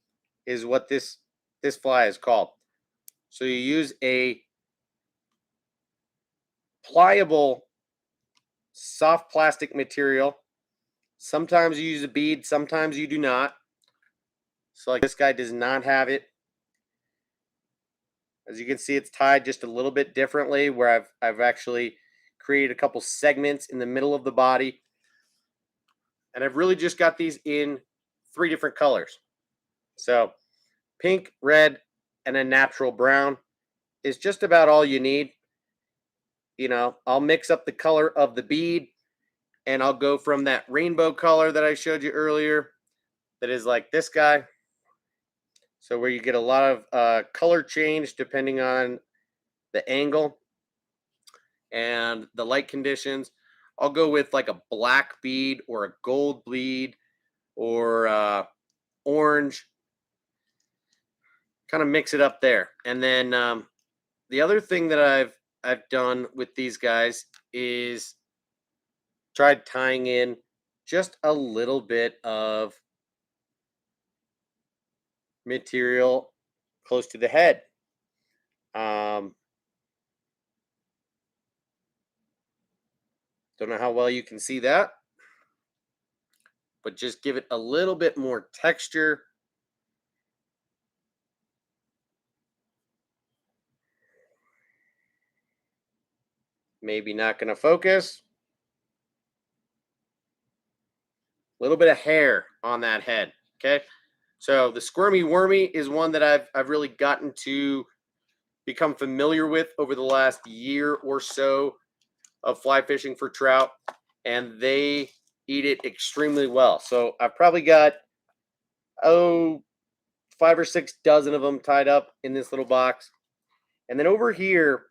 is what this fly is called. So you use a pliable soft plastic material. Sometimes you use a bead, sometimes you do not. So like this guy does not have it. As you can see, it's tied just a little bit differently, where I've actually created a couple segments in the middle of the body. And I've really just got these in 3 different colors. So pink, red, and a natural brown is just about all you need. I'll mix up the color of the bead, and I'll go from that rainbow color that I showed you earlier that is like this guy. So where you get a lot of color change depending on the angle and the light conditions. I'll go with like a black bead or a gold bead or orange. Kind of mix it up there. And then the other thing that I've done with these guys is tried tying in just a little bit of material close to the head. Don't know how well you can see that, but just give it a little bit more texture. Maybe not going to focus. A little bit of hair on that head. Okay. So the squirmy wormy is one that I've really gotten to become familiar with over the last year or so of fly fishing for trout, and they eat it extremely well. So I've probably got 5 or 6 dozen of them tied up in this little box. And then over here,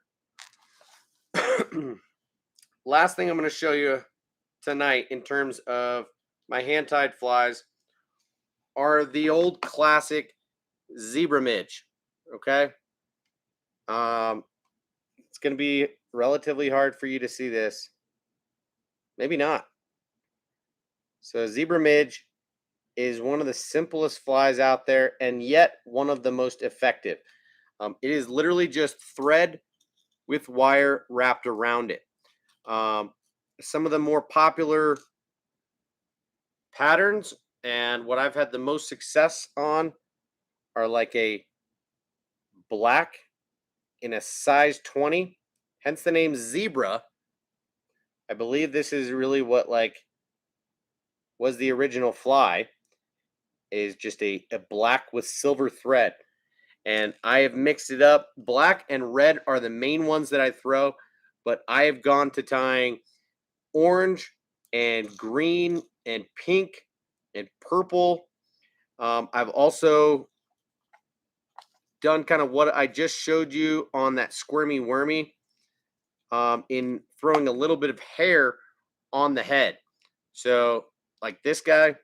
last thing I'm going to show you tonight in terms of my hand-tied flies are the old classic zebra midge. Okay. It's going to be relatively hard for you to see this. Maybe not. So zebra midge is one of the simplest flies out there, and yet one of the most effective. It is literally just thread with wire wrapped around it. Some of the more popular patterns and what I've had the most success on are like a black in a size 20, hence the name zebra. I believe this is really what like was the original fly, is just a black with silver thread. And I have mixed it up. Black and red are the main ones that I throw, but I have gone to tying orange and green and pink and purple. I've also done kind of what I just showed you on that squirmy wormy, in throwing a little bit of hair on the head. So like this guy,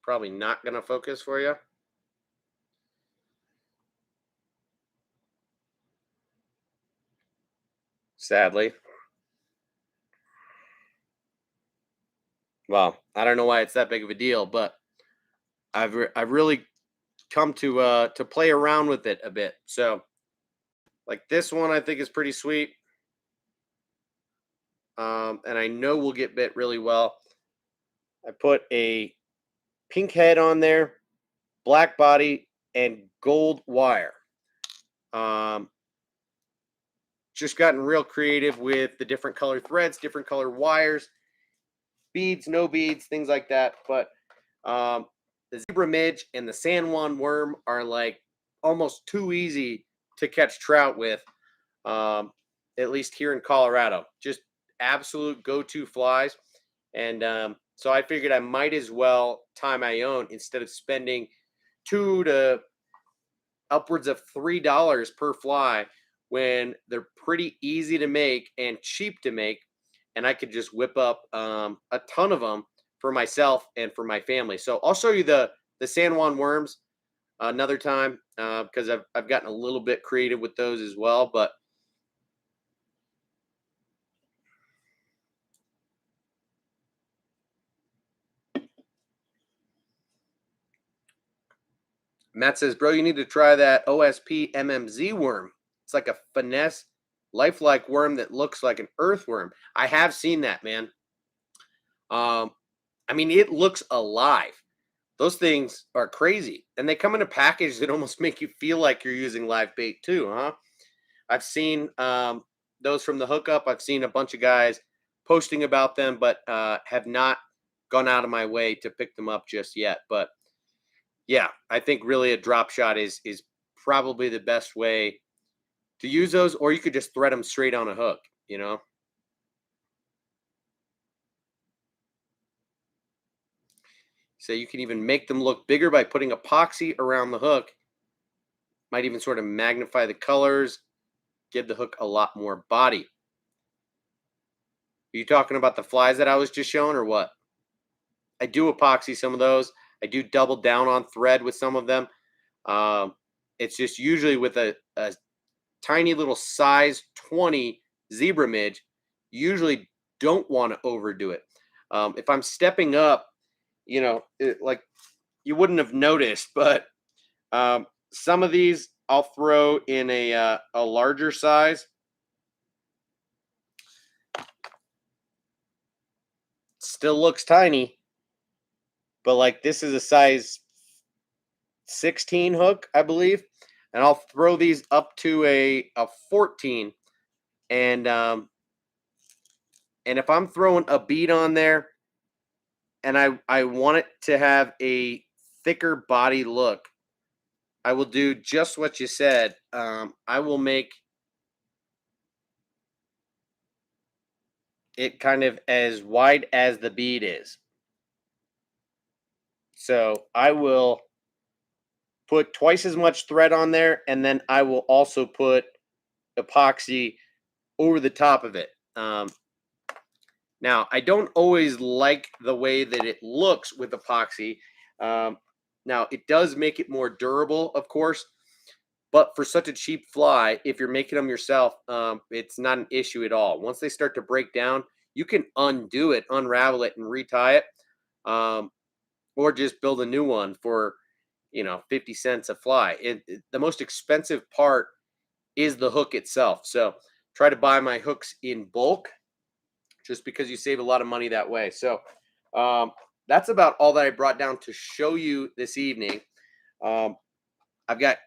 probably not going to focus for you. Sadly. Well, I don't know why it's that big of a deal, but I've really come to play around with it a bit. So like this one I think is pretty sweet. And I know we'll get bit really well. I put a pink head on there, black body, and gold wire. Just gotten real creative with the different color threads, different color wires, beads, no beads, things like that. But the zebra midge and the San Juan worm are like almost too easy to catch trout with, at least here in Colorado. Just absolute go-to flies. And so I figured I might as well tie my own instead of spending $2 to upwards of $3 per fly when they're pretty easy to make and cheap to make. And I could just whip up a ton of them for myself and for my family. So I'll show you the San Juan worms another time, because I've gotten a little bit creative with those as well. But Matt says, bro, you need to try that OSP MMZ worm. It's like a finesse, lifelike worm that looks like an earthworm. I have seen that, man. I mean, it looks alive. Those things are crazy. And they come in a package that almost make you feel like you're using live bait too, huh? I've seen those from the hookup. I've seen a bunch of guys posting about them, but have not gone out of my way to pick them up just yet. But yeah, I think really a drop shot is probably the best way to use those, or you could just thread them straight on a hook, you know? So you can even make them look bigger by putting epoxy around the hook. Might even sort of magnify the colors, give the hook a lot more body. Are you talking about the flies that I was just showing or what? I do epoxy some of those. I do double down on thread with some of them. It's just usually with a tiny little size 20 zebra midge. Usually don't want to overdo it. If I'm stepping up, you know, like you wouldn't have noticed, but some of these I'll throw in a larger size. Still looks tiny, but like this is a size 16 hook, I believe, and I'll throw these up to a 14. And if I'm throwing a bead on there, and I want it to have a thicker body look, I will do just what you said. I will make it kind of as wide as the bead is. So I will put twice as much thread on there, and then I will also put epoxy over the top of it. Now, I don't always like the way that it looks with epoxy. Now, it does make it more durable, of course, But for such a cheap fly, if you're making them yourself, it's not an issue at all. Once they start to break down, you can undo it, unravel it, and retie it, or just build a new one for 50 cents a fly. The most expensive part is the hook itself. So try to buy my hooks in bulk, just because you save a lot of money that way. So that's about all that I brought down to show you this evening. I've got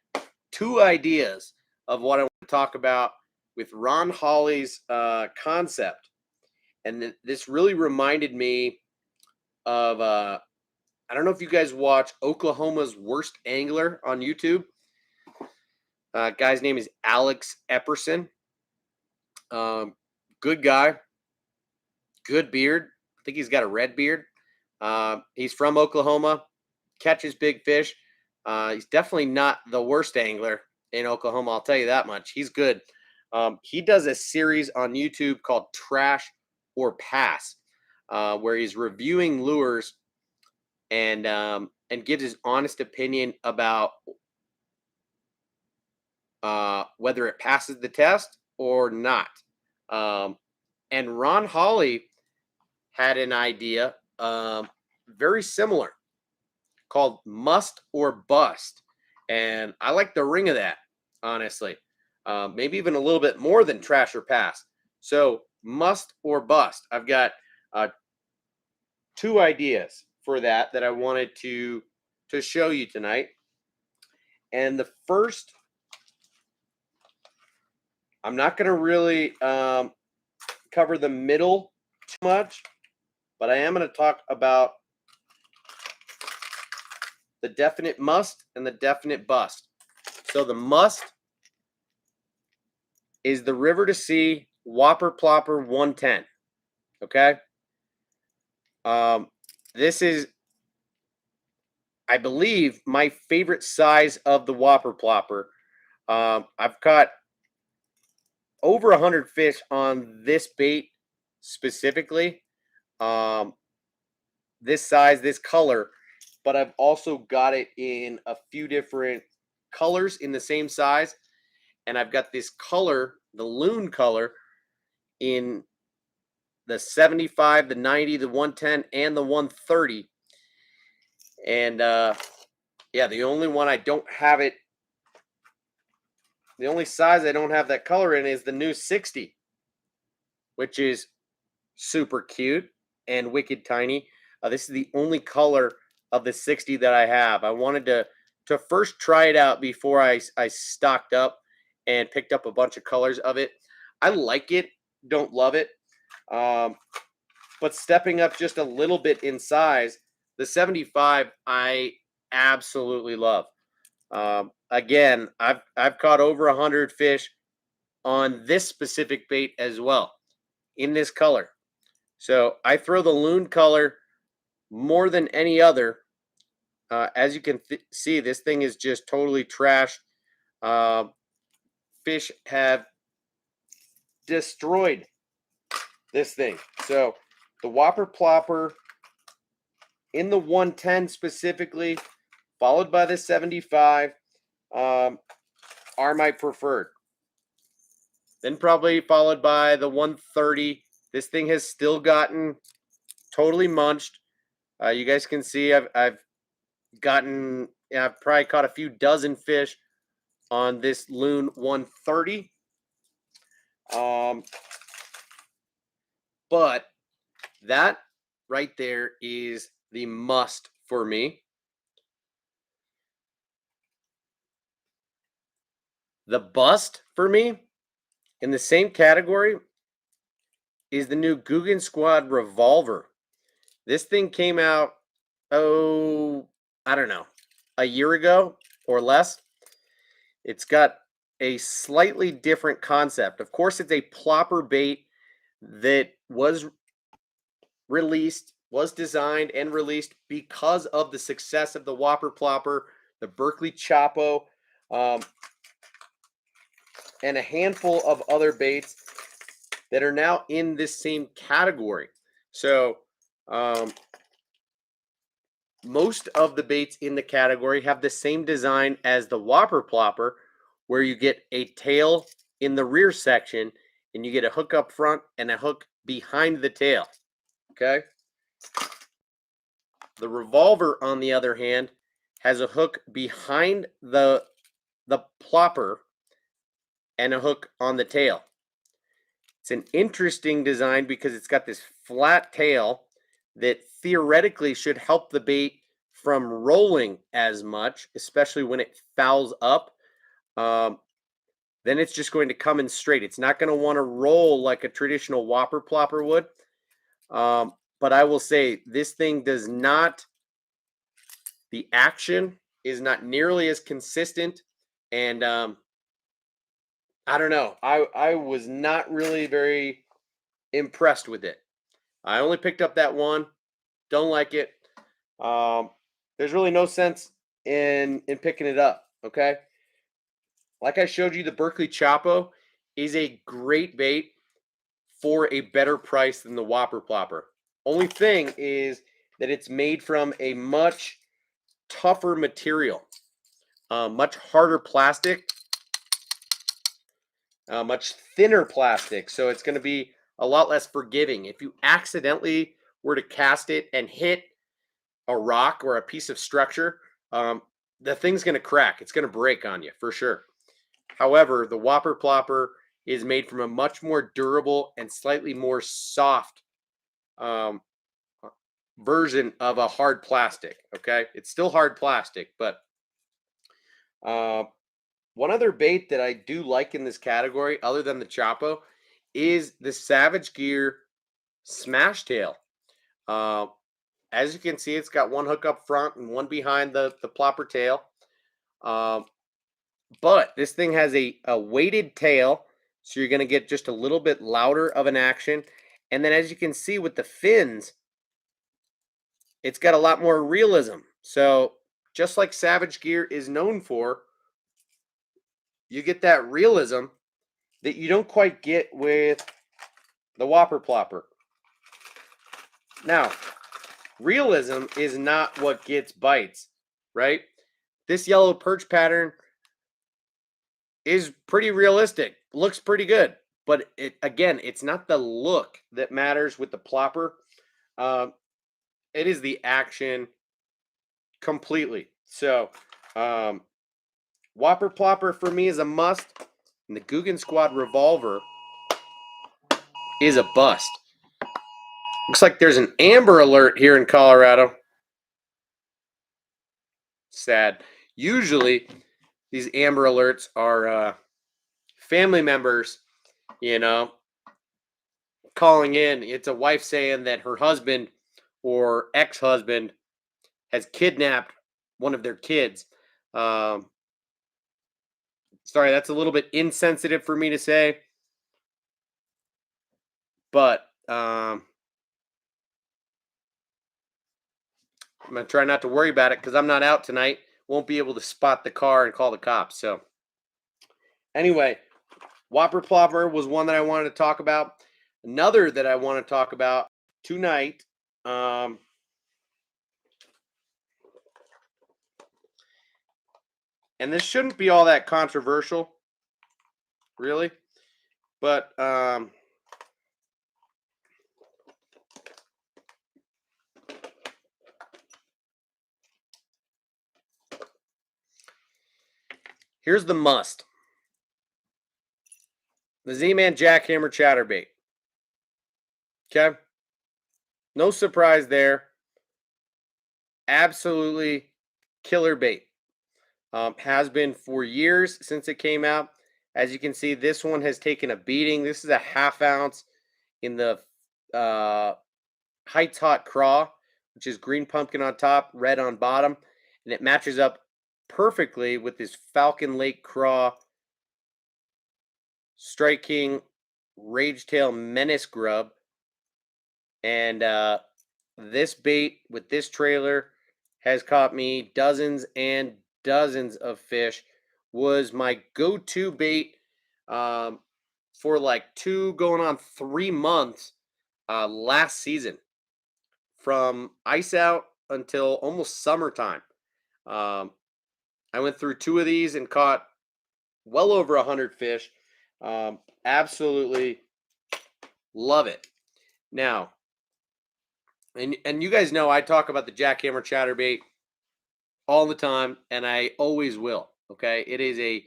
2 ideas of what I want to talk about with Ron Hawley's concept. And this really reminded me of, I don't know if you guys watch Oklahoma's Worst Angler on YouTube. Guy's name is Alex Epperson. Good guy, good beard. I think he's got a red beard. He's from Oklahoma, catches big fish. He's definitely not the worst angler in Oklahoma, I'll tell you that much. He's good. He does a series on YouTube called Trash or Pass, where he's reviewing lures and gives his honest opinion about whether it passes the test or not. And Ron Hawley had an idea very similar, called Must or Bust. And I like the ring of that, honestly. Maybe even a little bit more than Trash or Pass. So must or bust. I've got 2 ideas for that I wanted to show you tonight. And the first, I'm not going to really cover the middle too much, but I am going to talk about the definite must and the definite bust. So the must is the River to Sea Whopper Plopper 110. Okay. This is, I believe, my favorite size of the Whopper Plopper. I've caught over 100 fish on this bait specifically. This size, this color, but I've also got it in a few different colors in the same size. And I've got this color, the loon color, in the 75, the 90, the 110, and the 130. And yeah, the only one I don't have it, the only size I don't have that color in is the new 60, which is super cute and wicked tiny. This is the only color of the 60 that I have. I wanted to first try it out before I stocked up and picked up a bunch of colors of it. I like it, don't love it. But stepping up just a little bit in size, the 75 I absolutely love. Again, I've caught over 100 fish on this specific bait as well, in this color. So I throw the loon color more than any other. As you can see, this thing is just totally trashed. Fish have destroyed this thing. So the Whopper Plopper in the 110 specifically, followed by the 75, are my preferred. Then probably followed by the 130. This thing has still gotten totally munched. You guys can see I've gotten, I've probably caught a few dozen fish on this loon 130. But that right there is the must for me. The bust for me, in the same category, is the new Guggen Squad Revolver. This thing came out, I don't know, a year ago or less. It's got a slightly different concept. Of course, it's a plopper bait that was released, was designed and released because of the success of the Whopper Plopper, the Berkeley Chapo, and a handful of other baits that are now in this same category. So most of the baits in the category have the same design as the Whopper Plopper, where you get a tail in the rear section and you get a hook up front and a hook behind the tail. Okay. The revolver, on the other hand, has a hook behind the plopper and a hook on the tail. It's an interesting design because it's got this flat tail that theoretically should help the bait from rolling as much, especially when it fouls up. Then it's just going to come in straight. It's not going to want to roll like a traditional whopper plopper would. But I will say this thing does not, the action is not nearly as consistent. And I don't know. I was not really very impressed with it. I only picked up that one. Don't like it. There's really no sense in picking it up. Okay. Like I showed you, the Berkeley Chapo is a great bait for a better price than the Whopper Plopper. Only thing is that it's made from a much tougher material, much harder plastic, much thinner plastic. So it's going to be a lot less forgiving. If you accidentally were to cast it and hit a rock or a piece of structure, the thing's going to crack. It's going to break on you for sure. However, the Whopper Plopper is made from a much more durable and slightly more soft version of a hard plastic. Okay, it's still hard plastic, but one other bait that I do like in this category, other than the Chapo, is the Savage Gear Smash Tail. As you can see, it's got one hook up front and one behind the plopper tail. But this thing has a weighted tail, so you're going to get just a little bit louder of an action. And then as you can see with the fins, it's got a lot more realism. So just like Savage Gear is known for, you get that realism that you don't quite get with the Whopper Plopper. Now, realism is not what gets bites, right? This yellow perch pattern is pretty realistic, looks pretty good, but again, it's not the look that matters with the plopper. It is the action completely. So Whopper Plopper for me is a must, and the Guggen Squad Revolver is a bust. Looks like there's an Amber Alert here in Colorado. Sad. Usually these Amber Alerts are family members, calling in. It's a wife saying that her husband or ex-husband has kidnapped one of their kids. Sorry, that's a little bit insensitive for me to say, but I'm going to try not to worry about it because I'm not out tonight. Won't be able to spot the car and call the cops. So anyway, Whopper Plopper was one that I wanted to talk about. Another that I want to talk about tonight, and this shouldn't be all that controversial, really, but here's the must. The Z-Man Jackhammer Chatterbait. Okay? No surprise there. Absolutely killer bait. Has been for years since it came out. As you can see, this one has taken a beating. This is a 1/2 ounce in the Heights Hot Craw, which is green pumpkin on top, red on bottom. And it matches up perfectly with this Falcon Lake Craw Strike King Rage Tail Menace Grub. And this bait with this trailer has caught me dozens and dozens of fish. Was my go-to bait for like 2 going on 3 months last season, from ice out until almost summertime. I went through 2 of these and caught well over 100 fish. Absolutely love it. Now, and you guys know I talk about the jackhammer chatterbait all the time, and I always will. Okay, it is a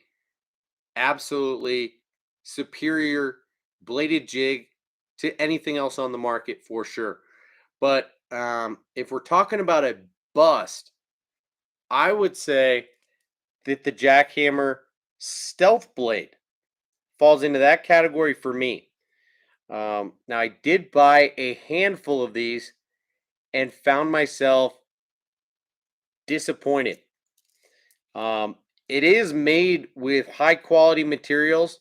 absolutely superior bladed jig to anything else on the market for sure. But if we're talking about a bust, I would say that the jackhammer stealth blade falls into that category for me. Now, I did buy a handful of these and found myself disappointed. It is made with high quality materials.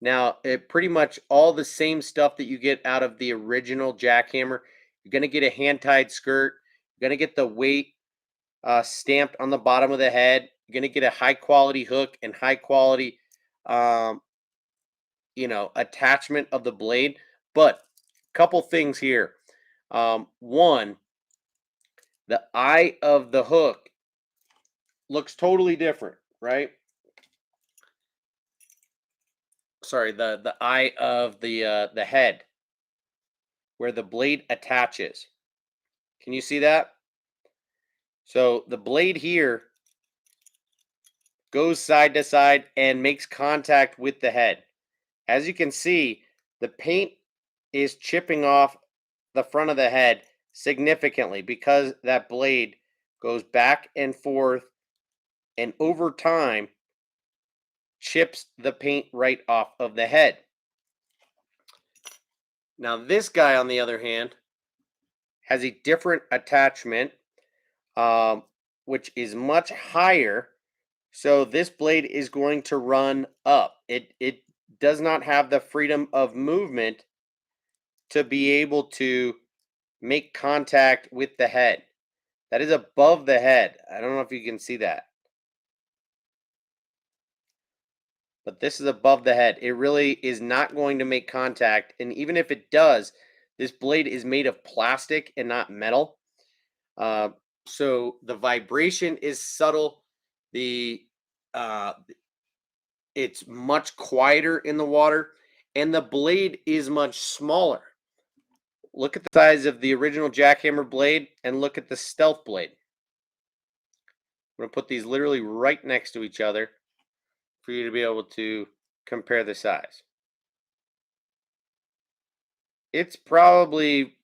Now, pretty much all the same stuff that you get out of the original jackhammer. You're going to get a hand tied skirt. You're going to get the weight stamped on the bottom of the head. You're going to get a high quality hook and high quality, um, attachment of the blade. But a couple things here. One, the eye of the hook looks totally different, right? Sorry, the eye of the head where the blade attaches. Can you see that? So the blade here goes side to side and makes contact with the head. As you can see, the paint is chipping off the front of the head significantly because that blade goes back and forth and over time chips the paint right off of the head. Now this guy, on the other hand, has a different attachment, which is much higher. So this blade is going to run up. It does not have the freedom of movement to be able to make contact with the head. That is above the head. I don't know if you can see that. But this is above the head. It really is not going to make contact. And even if it does, this blade is made of plastic and not metal. So the vibration is subtle. It's much quieter in the water, and the blade is much smaller. Look at the size of the original jackhammer blade and look at the stealth blade. I'm going to put these literally right next to each other for you to be able to compare the size. It's probably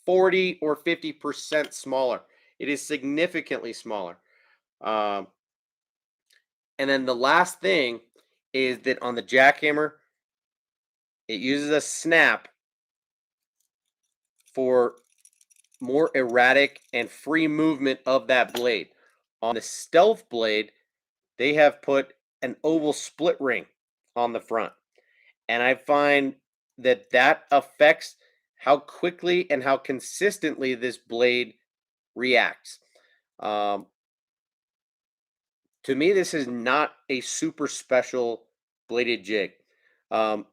40 or 50% smaller. It is significantly smaller. And then the last thing is that on the jackhammer, it uses a snap for more erratic and free movement of that blade. On the stealth blade, they have put an oval split ring on the front. And I find that that affects how quickly and how consistently this blade reacts. To me, this is not a super special bladed jig.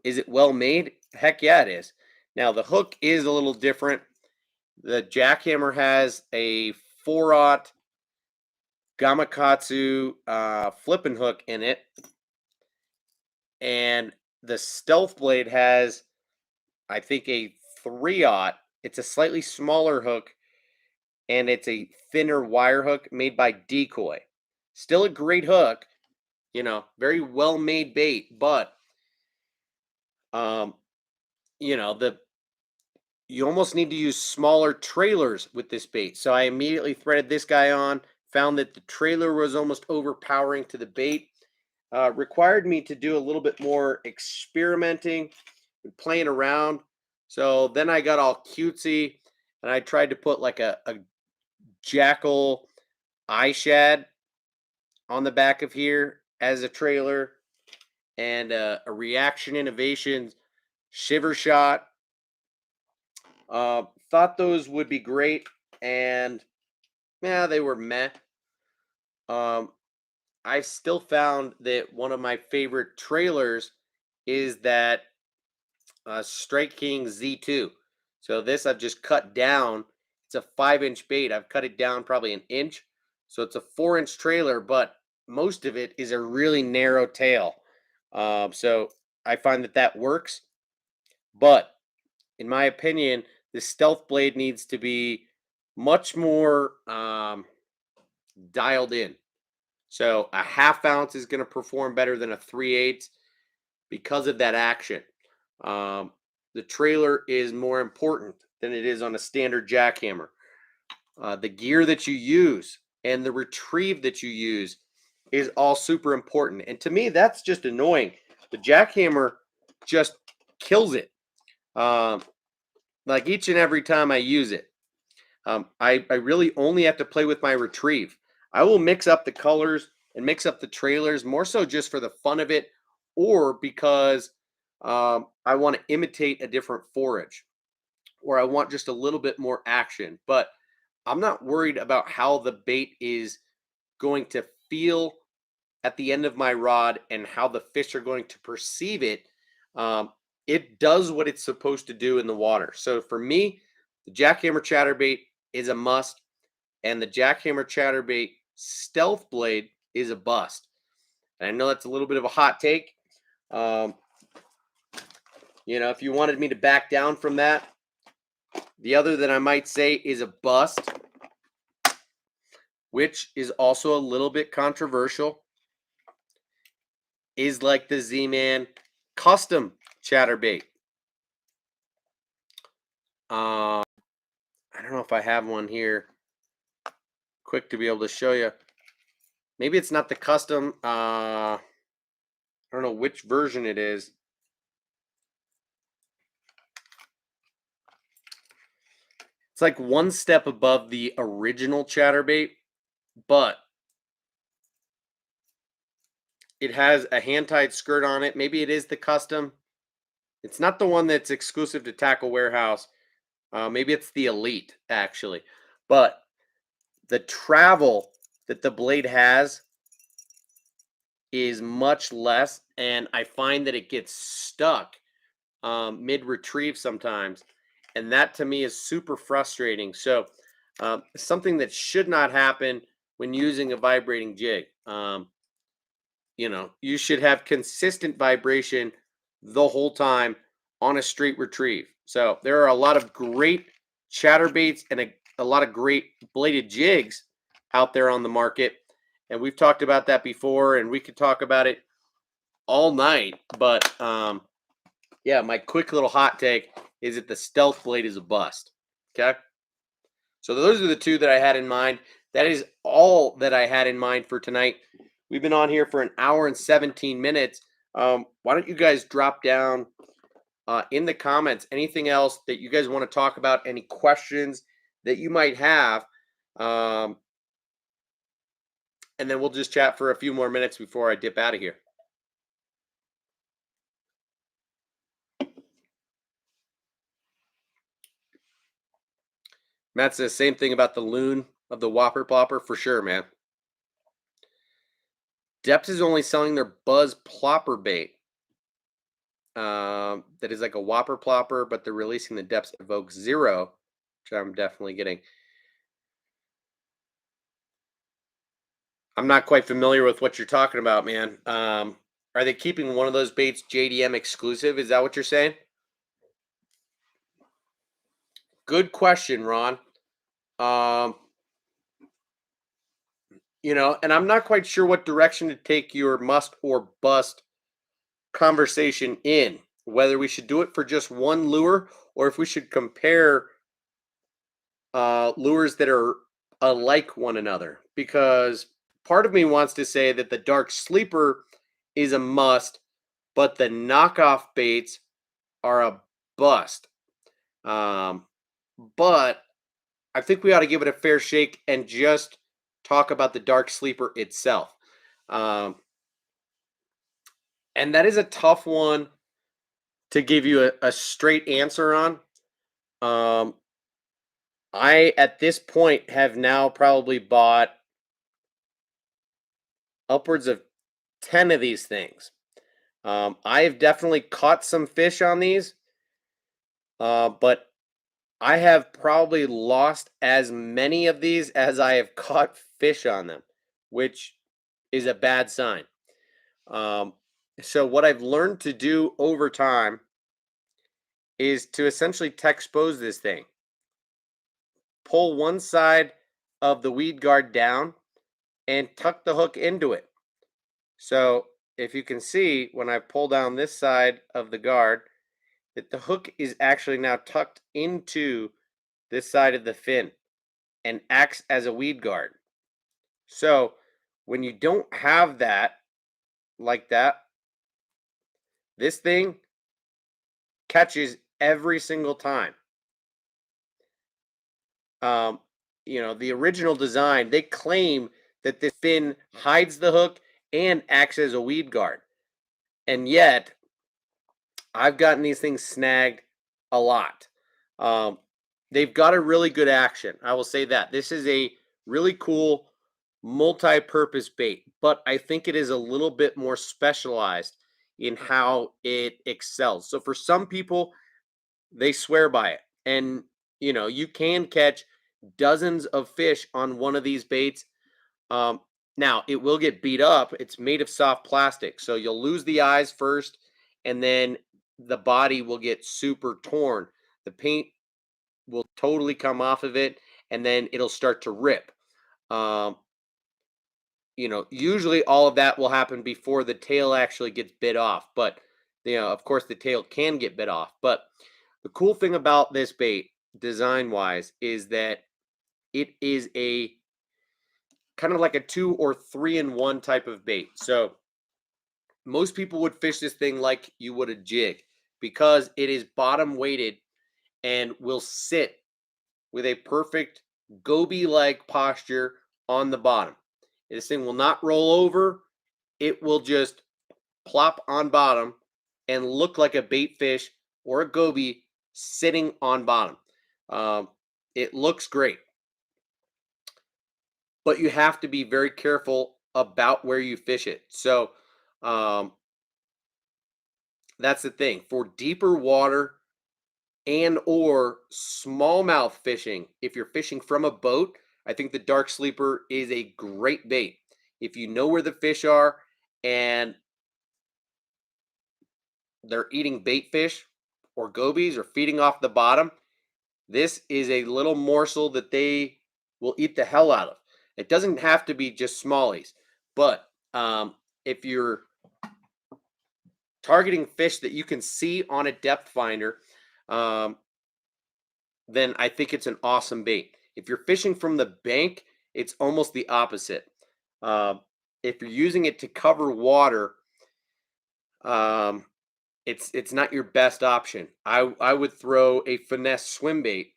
Is it well made? Heck yeah, it is. Now, the hook is a little different. The jackhammer has a 4/0 Gamakatsu flipping hook in it. And the stealth blade has, I think, a 3/0. It's a slightly smaller hook, and it's a thinner wire hook made by Decoy. Still a great hook, very well made bait, but the you almost need to use smaller trailers with this bait. So I immediately threaded this guy on, found that the trailer was almost overpowering to the bait. Required me to do a little bit more experimenting and playing around. So then I got all cutesy and I tried to put like a jackal eye shad on the back of here as a trailer and a Reaction Innovations shiver shot. Thought those would be great, and yeah, they were meh. I still found that one of my favorite trailers is that Strike King Z2. So this I've just cut down. It's a 5-inch bait. I've cut it down probably an inch. So it's a 4-inch trailer, but most of it is a really narrow tail. So I find that works. But in my opinion, the stealth blade needs to be much more dialed in. So a half ounce is going to perform better than a 3/8 because of that action. Um, the trailer is more important than it is on a standard jackhammer. The gear that you use and the retrieve that you use is all super important. And to me, that's just annoying. The jackhammer just kills it. Um, like each and every time I use it. I really only have to play with my retrieve. I will mix up the colors and mix up the trailers more so just for the fun of it, or because I want to imitate a different forage, or I want just a little bit more action. But I'm not worried about how the bait is going to feel at the end of my rod and how the fish are going to perceive it. Um, it does what it's supposed to do in the water. So for me, the jackhammer chatterbait is a must, and the jackhammer chatterbait stealth blade is a bust. And I know that's a little bit of a hot take. Um, if you wanted me to back down from that, the other that I might say is a bust, which is also a little bit controversial, is like the Z-Man custom chatterbait. I don't know if I have one here quick to be able to show you. Maybe it's not the custom. I don't know which version it is. It's like one step above the original chatterbait, but it has a hand-tied skirt on it. Maybe it is the custom. It's not the one that's exclusive to Tackle Warehouse. Maybe it's the Elite, actually. But the travel that the blade has is much less, and I find that it gets stuck mid-retrieve sometimes. And that to me is super frustrating. So something that should not happen when using a vibrating jig. You should have consistent vibration the whole time on a straight retrieve. So there are a lot of great chatterbaits and a lot of great bladed jigs out there on the market. And we've talked about that before, and we could talk about it all night. But yeah, my quick little hot take is that the stealth blade is a bust. Okay. So those are the two that I had in mind. That is all that I had in mind for tonight. We've been on here for an hour and 17 minutes. Why don't you guys drop down in the comments anything else that you guys want to talk about, any questions that you might have. And then we'll just chat for a few more minutes before I dip out of here. Matt says same thing about the loon of the Whopper Plopper for sure, man. Depths is only selling their Buzz Plopper bait. That is like a Whopper Plopper, but they're releasing the Depths Evoke Zero, which I'm definitely getting. I'm not quite familiar with what you're talking about, man. Are they keeping one of those baits JDM exclusive? Is that what you're saying? Good question, Ron. And I'm not quite sure what direction to take your must or bust conversation in. Whether we should do it for just one lure or if we should compare lures that are alike one another. Because part of me wants to say that the Dark Sleeper is a must, but the knockoff baits are a bust. But I think we ought to give it a fair shake and just talk about the Dark Sleeper itself. And that is a tough one to give you a straight answer on. I, at this point, have now probably bought upwards of 10 of these things. I have definitely caught some fish on these, but I have probably lost as many of these as I have caught fish on them, which is a bad sign. So what I've learned to do over time is to essentially texpose this thing. Pull one side of the weed guard down and tuck the hook into it. So if you can see, when I pull down this side of the guard, that the hook is actually now tucked into this side of the fin and acts as a weed guard. So when you don't have that like that, this thing catches every single time. Um, the original design, they claim that the fin hides the hook and acts as a weed guard. And yet, I've gotten these things snagged a lot. Um, they've got a really good action. I will say that. This is a really cool multi-purpose bait, but I think it is a little bit more specialized in how it excels. So for some people, they swear by it. And you can catch dozens of fish on one of these baits. Um, Now it will get beat up. It's made of soft plastic, so you'll lose the eyes first, and then the body will get super torn. The paint will totally come off of it, and then it'll start to rip. Um, Usually all of that will happen before the tail actually gets bit off, but of course the tail can get bit off. But the cool thing about this bait, design wise, is that it is a kind of like a 2 or 3 in 1 type of bait. So most people would fish this thing like you would a jig because it is bottom weighted and will sit with a perfect goby like posture on the bottom. This thing will not roll over. It will just plop on bottom and look like a bait fish or a goby sitting on bottom. Um, it looks great, but you have to be very careful about where you fish it. So um, that's the thing. For deeper water and or smallmouth fishing, if you're fishing from a boat, I think the dark sleeper is a great bait. If you know where the fish are and they're eating bait fish or gobies or feeding off the bottom, this is a little morsel that they will eat the hell out of. It doesn't have to be just smallies, but if you're targeting fish that you can see on a depth finder, um, then I think it's an awesome bait. If you're fishing from the bank, it's almost the opposite. Um, if you're using it to cover water, um, it's not your best option. I would throw a finesse swim bait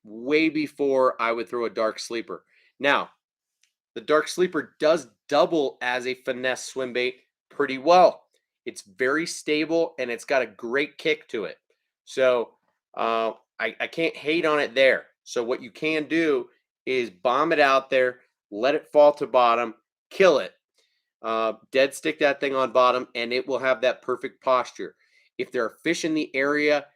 way before I would throw a dark sleeper. Now, the dark sleeper does double as a finesse swim bait pretty well. It's very stable and it's got a great kick to it. So I can't hate on it there. So what you can do is bomb it out there, let it fall to bottom, kill it, dead stick that thing on bottom, and it will have that perfect posture. If there are fish in the area,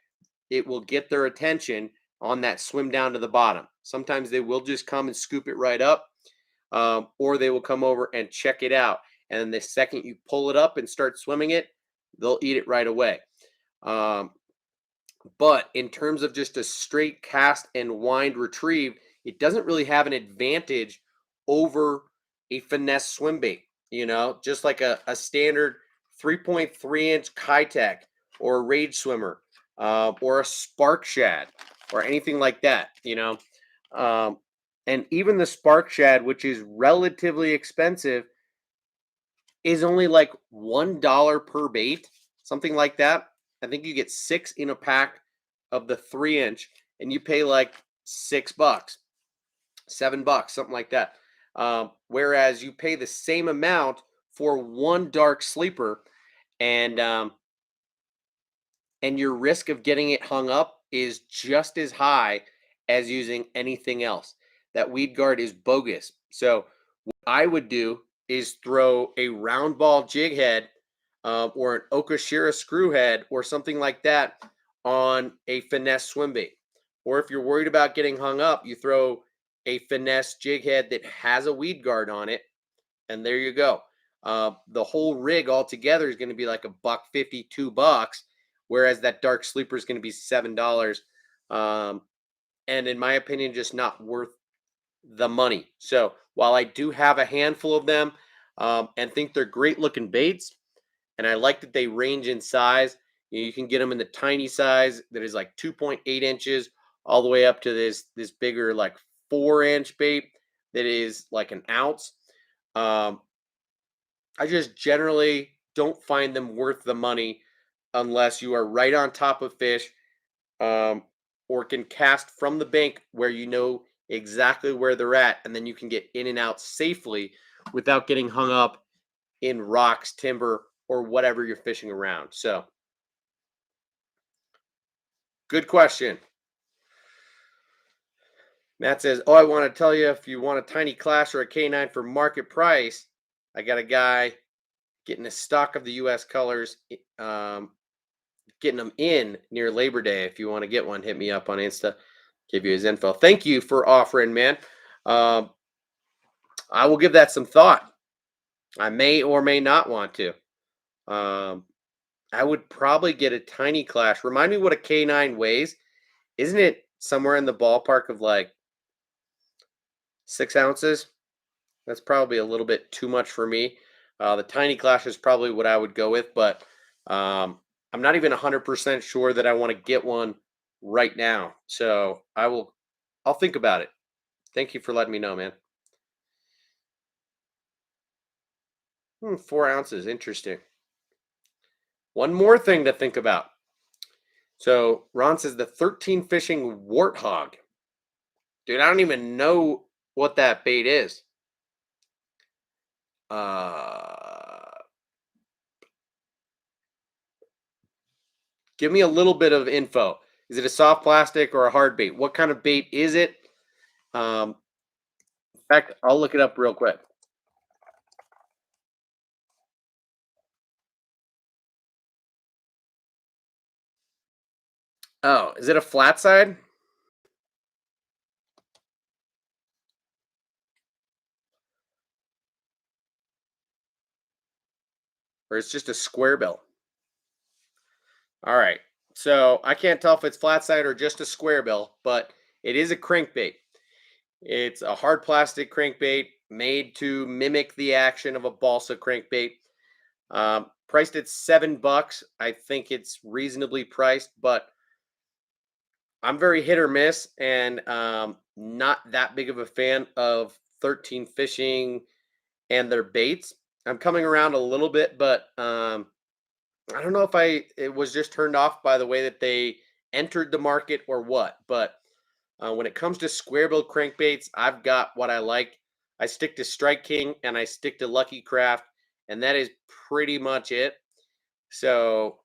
it will get their attention on that swim down to the bottom. Sometimes they will just come and scoop it right up, or they will come over and check it out. And then the second you pull it up and start swimming it, they'll eat it right away. Um, but in terms of just a straight cast and wind retrieve, it doesn't really have an advantage over a finesse swim bait, just like a standard 3.3-inch Kitech or a Rage Swimmer, or a Spark Shad or anything like that. Um, and even the Spark Shad, which is relatively expensive, is only like $1 per bait, something like that. I think you get 6 in a pack of the 3-inch, and you pay like $6, $7, something like that. Whereas you pay the same amount for one dark sleeper, and your risk of getting it hung up is just as high as using anything else. That weed guard is bogus. So what I would do is throw a round ball jig head, or an Okashira screw head or something like that on a finesse swim bait. Or if you're worried about getting hung up, you throw a finesse jig head that has a weed guard on it, and there you go. the whole rig altogether is going to be like $1.50, $2, whereas that dark sleeper is going to be $7. And in my opinion, just not worth the money. So while I do have a handful of them and think they're great looking baits, and I like that they range in size. You can get them in the tiny size that is like 2.8 inches all the way up to this bigger like 4-inch bait that is like an ounce. I just generally don't find them worth the money unless you are right on top of fish um, or can cast from the bank where you know exactly where they're at, and then you can get in and out safely without getting hung up in rocks, timber, or whatever you're fishing around. So, good question. Matt says, "Oh, I want to tell you if you want a tiny class or a K9 for market price, I got a guy getting a stock of the U.S. colors, getting them in near Labor Day. If you want to get one, hit me up on Insta, give you his info. Thank you for offering, man. Um, I will give that some thought. I may or may not want to. Um, I would probably get a tiny clash. Remind me what a K9 weighs. Isn't it somewhere in the ballpark of like 6 ounces? That's probably a little bit too much for me. The tiny clash is probably what I would go with, but I'm not even 100% sure that I want to get one right now. So I'll think about it. Thank you for letting me know, man. 4 ounces. Interesting. One more thing to think about. So Ron says the 13 fishing warthog. Dude, I don't even know what that bait is. Give me a little bit of info. Is it a soft plastic or a hard bait? What kind of bait is it? In fact, I'll look it up real quick. Oh, is it a flat side? Or it's just a square bill? All right. So I can't tell if it's flat side or just a square bill, but it is a crankbait. It's a hard plastic crankbait made to mimic the action of a balsa crankbait. Priced at $7. I think it's reasonably priced, but I'm very hit or miss and not that big of a fan of 13 fishing and their baits. I'm coming around a little bit, but I don't know if it was just turned off by the way that they entered the market or what. But when it comes to square bill crankbaits, I've got what I like. I stick to Strike King and I stick to Lucky Craft, and that is pretty much it. So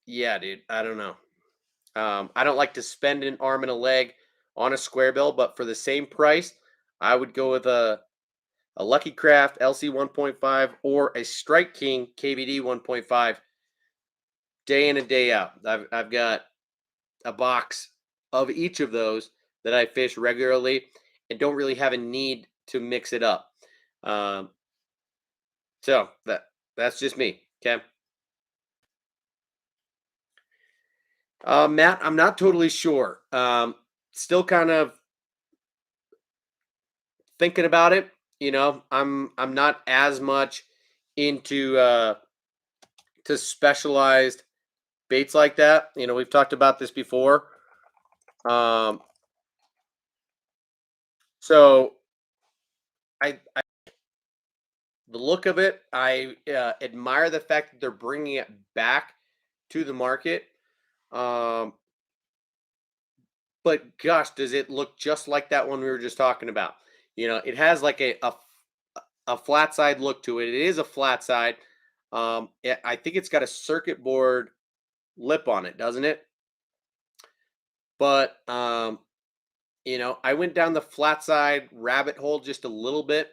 yeah, dude, I don't know. I don't like to spend an arm and a leg on a square bill, but for the same price, I would go with a Lucky Craft LC 1.5 or a Strike King KVD 1.5 day in and day out. I've got a box of each of those that I fish regularly and don't really have a need to mix it up. Um, so that's just me. Okay. Matt, I'm not totally sure. Still kind of thinking about it. I'm not as much into to specialized baits like that. We've talked about this before. Um, so I the look of it, I admire the fact that they're bringing it back to the market. Um, but gosh, does it look just like that one we were just talking about? It has like a flat side look to it. It is a flat side. I think it's got a circuit board lip on it, doesn't it? But I went down the flat side rabbit hole just a little bit,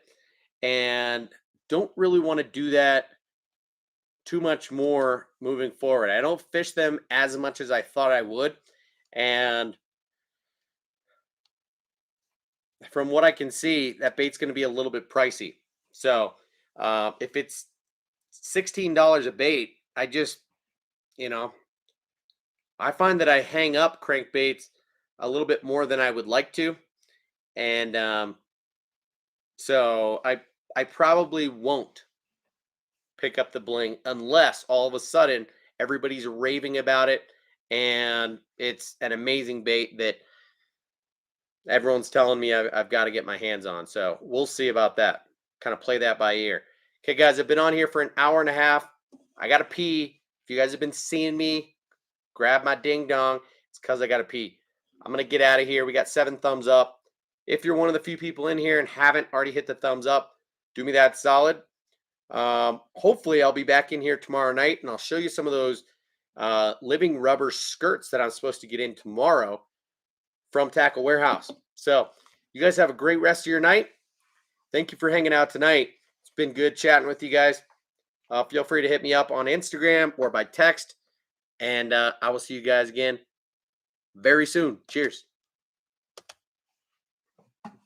and don't really want to do that too much more moving forward. I don't fish them as much as I thought I would, and from what I can see, that bait's going to be a little bit pricey. So If it's $16 a bait, I just, you know, I find that I hang up crankbaits a little bit more than I would like to. And so I probably won't pick up the bling unless all of a sudden everybody's raving about it and it's an amazing bait that everyone's telling me I've got to get my hands on. So we'll see about that. Kind of play that by ear. Okay, guys, I've been on here for an hour and a half. I got to pee. If you guys have been seeing me grab my ding dong, it's because I got to pee. I'm going to get out of here. We got 7 thumbs up. If you're one of the few people in here and haven't already hit the thumbs up, do me that solid. Hopefully, I'll be back in here tomorrow night, and I'll show you some of those living rubber skirts that I'm supposed to get in tomorrow from Tackle Warehouse. So you guys have a great rest of your night. Thank you for hanging out tonight. It's been good chatting with you guys. Feel free to hit me up on Instagram or by text, and I will see you guys again very soon. Cheers.